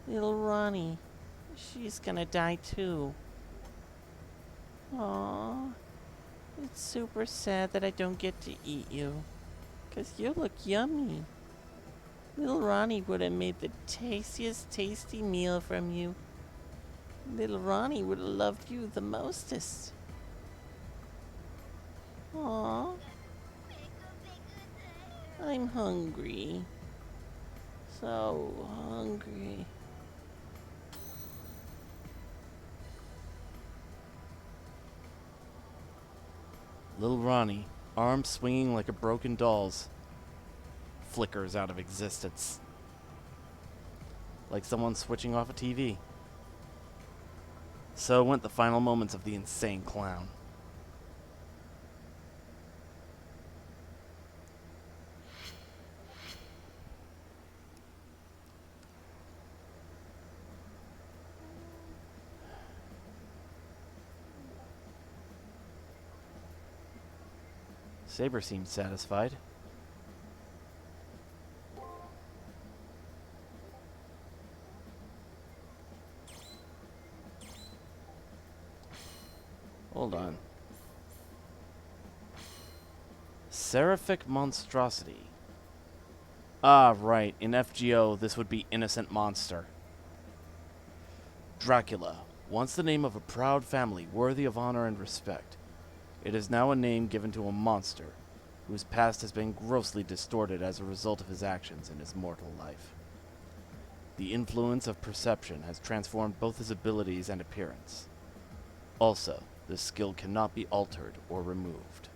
Little Ronnie. She's gonna die too. Aww. It's super sad that I don't get to eat you. 'Cause you look yummy. Little Ronnie would have made the tastiest tasty meal from you. Little Ronnie would have loved you the mostest. Aww. I'm hungry. So hungry. Little Ronnie, arms swinging like a broken doll's, flickers out of existence. like someone switching off a TV. So went the final moments of the insane clown. Saber seemed satisfied. Hold on. Seraphic monstrosity. Ah, right. In FGO, this would be innocent monster. Dracula. Once the name of a proud family worthy of honor and respect. It is now a name given to a monster, whose past has been grossly distorted as a result of his actions in his mortal life. The influence of perception has transformed both his abilities and appearance. Also, this skill cannot be altered or removed.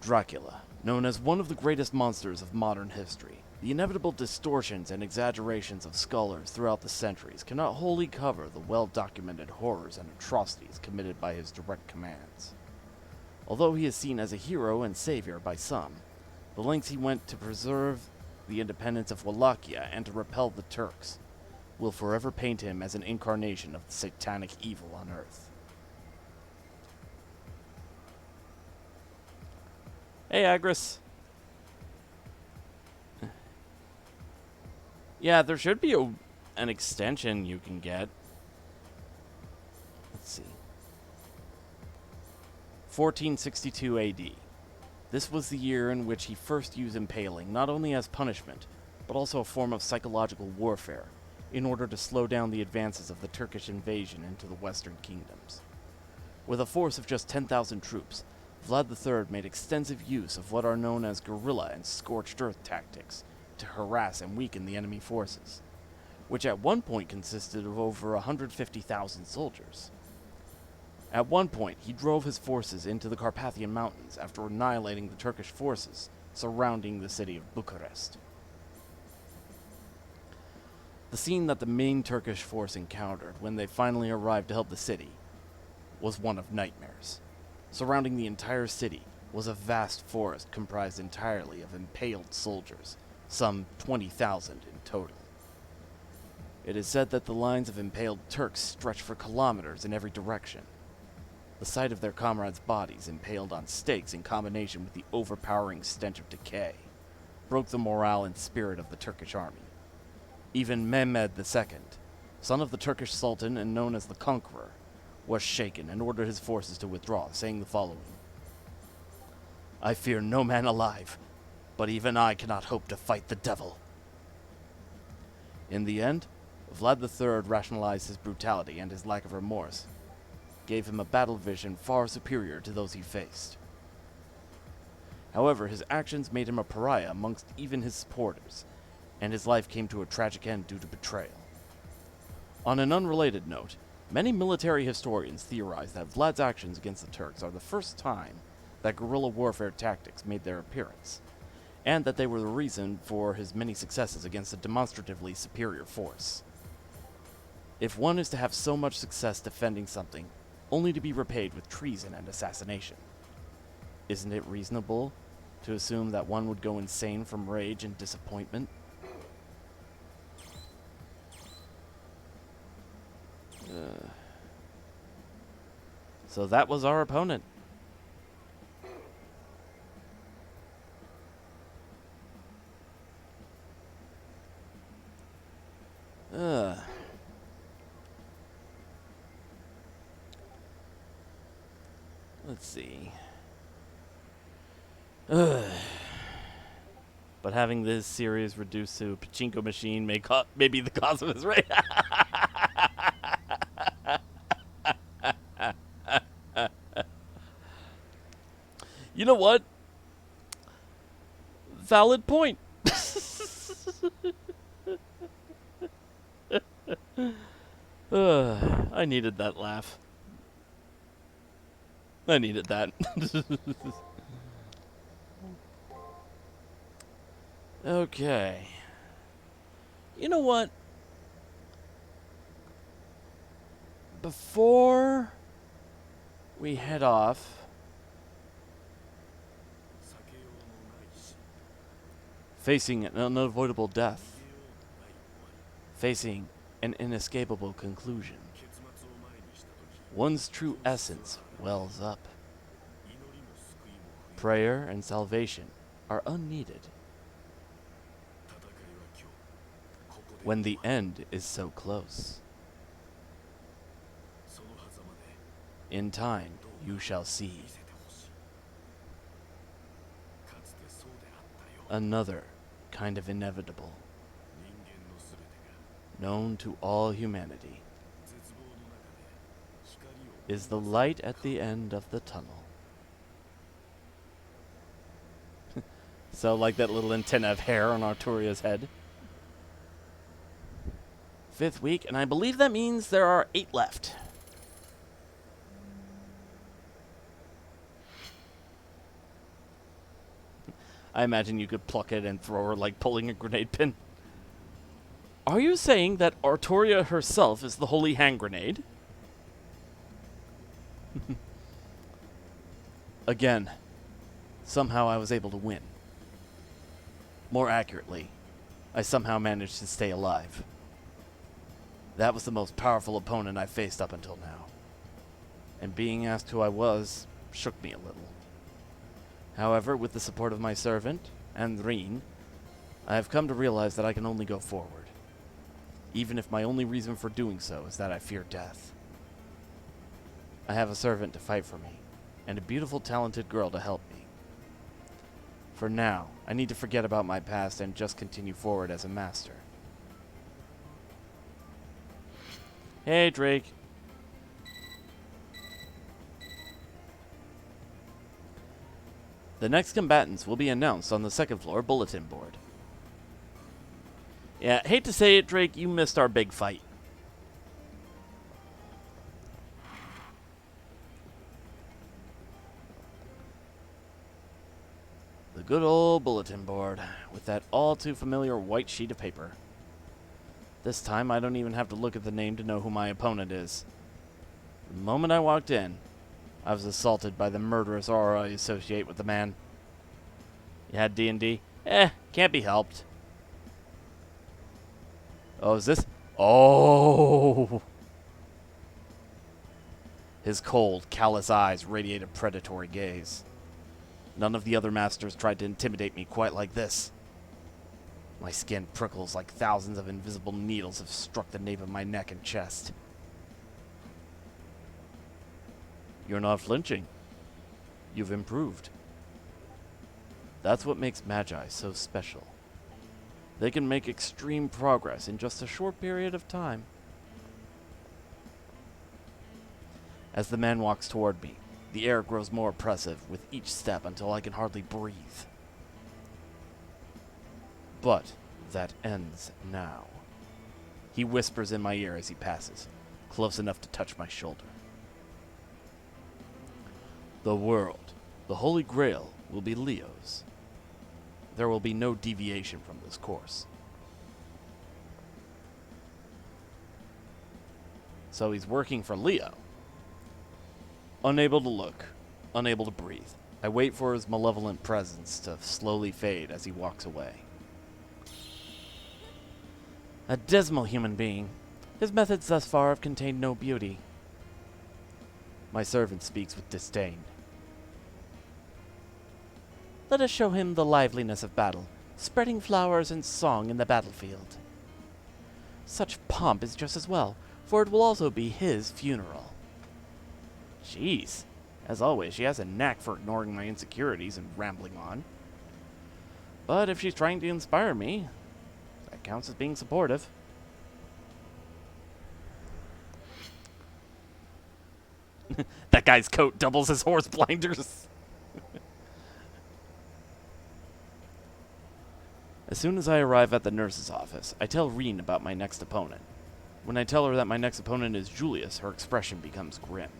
Dracula, known as one of the greatest monsters of modern history. The inevitable distortions and exaggerations of scholars throughout the centuries cannot wholly cover the well-documented horrors and atrocities committed by his direct commands. Although he is seen as a hero and savior by some, the lengths he went to preserve the independence of Wallachia and to repel the Turks will forever paint him as an incarnation of the satanic evil on Earth. Hey, Agris. Yeah, there should be an extension you can get. Let's see. 1462 AD. This was the year in which he first used impaling, not only as punishment, but also a form of psychological warfare, in order to slow down the advances of the Turkish invasion into the western kingdoms. With a force of just 10,000 troops, Vlad III made extensive use of what are known as guerrilla and scorched earth tactics to harass and weaken the enemy forces, which at one point consisted of over 150,000 soldiers. At one point, he drove his forces into the Carpathian Mountains after annihilating the Turkish forces surrounding the city of Bucharest. The scene that the main Turkish force encountered when they finally arrived to help the city was one of nightmares. Surrounding the entire city was a vast forest comprised entirely of impaled soldiers, some 20,000 in total. It is said that the lines of impaled Turks stretched for kilometers in every direction. The sight of their comrades' bodies impaled on stakes in combination with the overpowering stench of decay broke the morale and spirit of the Turkish army. Even Mehmed II, son of the Turkish Sultan and known as the Conqueror, was shaken and ordered his forces to withdraw, saying the following: "I fear no man alive, but even I cannot hope to fight the devil." In the end, Vlad III rationalized his brutality and his lack of remorse, gave him a battle vision far superior to those he faced. However, his actions made him a pariah amongst even his supporters, and his life came to a tragic end due to betrayal. On an unrelated note, many military historians theorize that Vlad's actions against the Turks are the first time that guerrilla warfare tactics made their appearance, and that they were the reason for his many successes against a demonstratively superior force. If one is to have so much success defending something, only to be repaid with treason and assassination, isn't it reasonable to assume that one would go insane from rage and disappointment? So that was our opponent. Let's see. But having this series reduced to a pachinko machine may be the cause of his rage. You know what? Valid point. I needed that laugh. I needed that. Okay. You know what? Before we head off, facing an unavoidable death, facing an inescapable conclusion, one's true essence wells up. Prayer and salvation are unneeded when the end is so close. In time, you shall see another kind of inevitable, known to all humanity, is the light at the end of the tunnel. So, like that little antenna of hair on Arturia's head. 5th week, and I believe that means there are 8 left. I imagine you could pluck it and throw her like pulling a grenade pin. Are you saying that Arturia herself is the holy hand grenade? Again, somehow I was able to win. More accurately, I somehow managed to stay alive. That was the most powerful opponent I faced up until now. And being asked who I was shook me a little. However, with the support of my servant, and Reen, I have come to realize that I can only go forward, even if my only reason for doing so is that I fear death. I have a servant to fight for me, and a beautiful, talented girl to help me. For now, I need to forget about my past and just continue forward as a master. Hey, Drake. The next combatants will be announced on the 2nd floor bulletin board. Yeah, hate to say it, Drake, you missed our big fight. The good old bulletin board, with that all too familiar white sheet of paper. This time, I don't even have to look at the name to know who my opponent is. The moment I walked in, I was assaulted by the murderous aura I associate with the man. You had D&D? Can't be helped. Oh, is this? Oh! His cold, callous eyes radiate a predatory gaze. None of the other masters tried to intimidate me quite like this. My skin prickles like thousands of invisible needles have struck the nape of my neck and chest. You're not flinching. You've improved. That's what makes Magi so special. They can make extreme progress in just a short period of time. As the man walks toward me, the air grows more oppressive with each step until I can hardly breathe. But that ends now. He whispers in my ear as he passes, close enough to touch my shoulder. The world, the Holy Grail, will be Leo's. There will be no deviation from this course. So he's working for Leo. Unable to look, unable to breathe, I wait for his malevolent presence to slowly fade as he walks away. A dismal human being. His methods thus far have contained no beauty. My servant speaks with disdain. Let us show him the liveliness of battle, spreading flowers and song in the battlefield. Such pomp is just as well, for it will also be his funeral. Jeez. As always, she has a knack for ignoring my insecurities and rambling on. But if she's trying to inspire me, that counts as being supportive. That guy's coat doubles as horse blinders. As soon as I arrive at the nurse's office, I tell Reen about my next opponent. When I tell her that my next opponent is Julius, her expression becomes grim.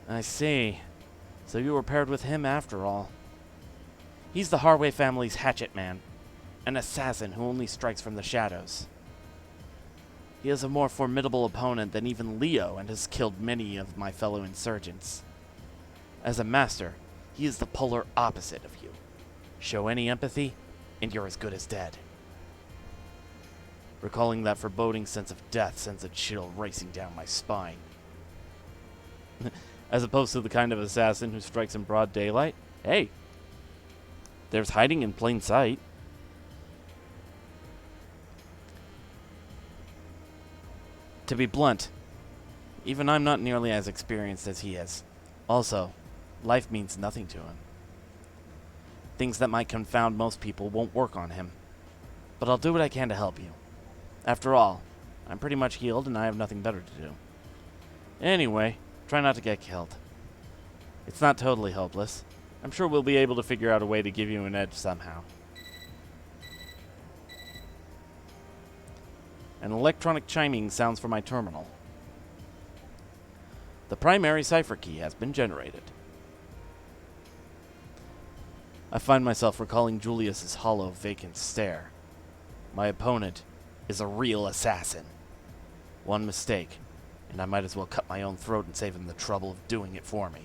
I see. So you were paired with him after all. He's the Harway family's hatchet man, an assassin who only strikes from the shadows. He is a more formidable opponent than even Leo and has killed many of my fellow insurgents. As a master, he is the polar opposite of you. Show any empathy, and you're as good as dead. Recalling that foreboding sense of death sends a chill racing down my spine. As opposed to the kind of assassin who strikes in broad daylight, hey, there's hiding in plain sight. To be blunt, even I'm not nearly as experienced as he is. Also, life means nothing to him. Things that might confound most people won't work on him. But I'll do what I can to help you. After all, I'm pretty much healed and I have nothing better to do. Anyway, try not to get killed. It's not totally hopeless. I'm sure we'll be able to figure out a way to give you an edge somehow. An electronic chiming sounds from my terminal. The primary cipher key has been generated. I find myself recalling Julius's hollow, vacant stare. My opponent is a real assassin. One mistake, and I might as well cut my own throat and save him the trouble of doing it for me.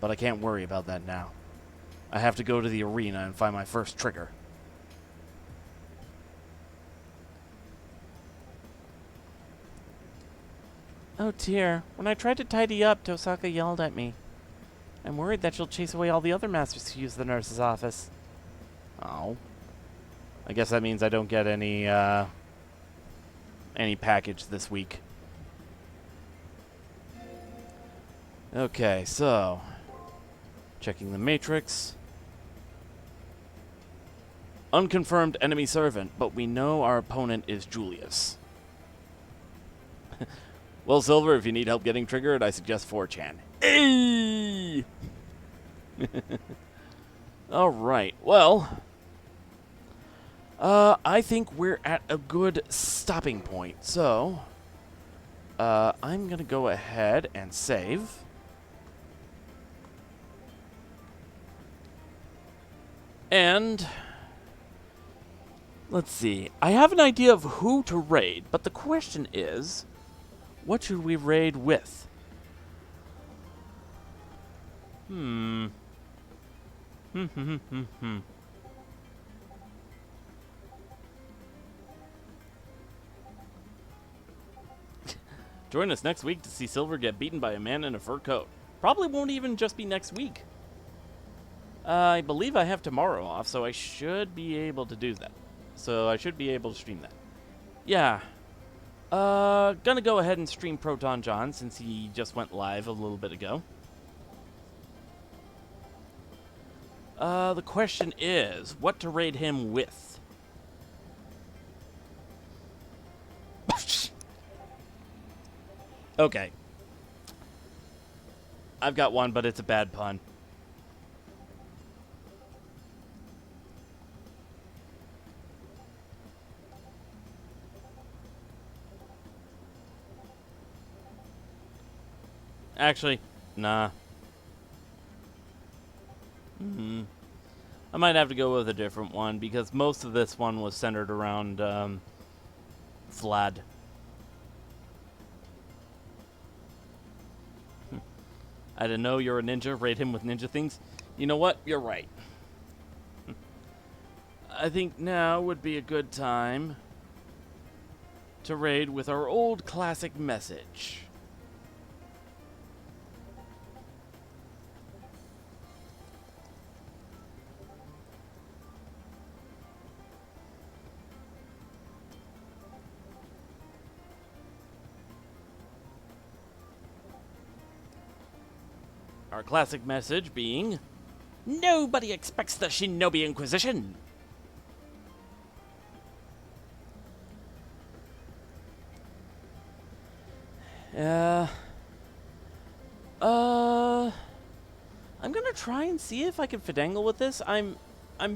But I can't worry about that now. I have to go to the arena and find my first trigger. Oh dear, when I tried to tidy up, Tosaka yelled at me. I'm worried that she'll chase away all the other masters who use the nurse's office. Oh. I guess that means I don't get any package this week. Okay, so checking the matrix. Unconfirmed enemy servant, but we know our opponent is Julius. Well, Silver, if you need help getting triggered, I suggest 4chan. Hey! Alright, well, I think we're at a good stopping point. So, I'm going to go ahead and save. And let's see. I have an idea of who to raid, but the question is, what should we raid with? Join us next week to see Silver get beaten by a man in a fur coat. Probably won't even just be next week. I believe I have tomorrow off, so I should be able to do that. So I should be able to stream that. Yeah. Gonna go ahead and stream Proton John since he just went live a little bit ago. The question is, what to raid him with? Okay. I've got one, but it's a bad pun. Actually, nah. I might have to go with a different one because most of this one was centered around Vlad. I didn't know you're a ninja. Raid him with ninja things. You know what? You're right. I think now would be a good time to raid with our old classic message. Our classic message being, nobody expects the Shinobi Inquisition. I'm gonna try and see if I can finagle with this. I'm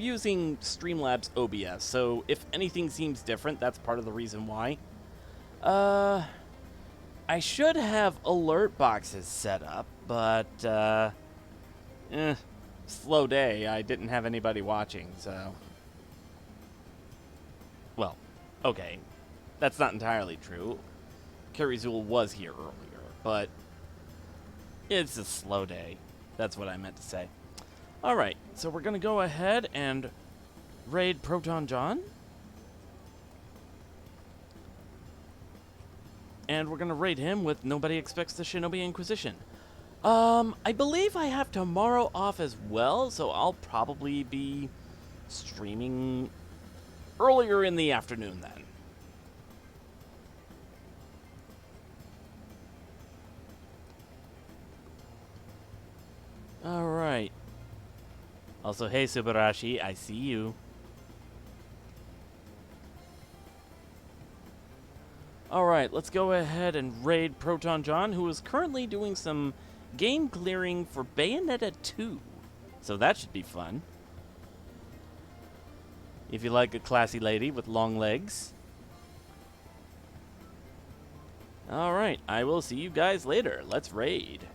using Streamlabs OBS, so if anything seems different, that's part of the reason why. I should have alert boxes set up, but, slow day. I didn't have anybody watching, so... Well, okay. That's not entirely true. Carrie Zool was here earlier, but... It's a slow day. That's what I meant to say. Alright, so we're gonna go ahead and raid Proton John. And we're gonna raid him with Nobody Expects the Shinobi Inquisition. I believe I have tomorrow off as well, so I'll probably be streaming earlier in the afternoon then. Alright. Also, hey Subarashi, I see you. Alright, let's go ahead and raid Proton John, who is currently doing some game clearing for Bayonetta 2. So that should be fun. If you like a classy lady with long legs. Alright, I will see you guys later. Let's raid.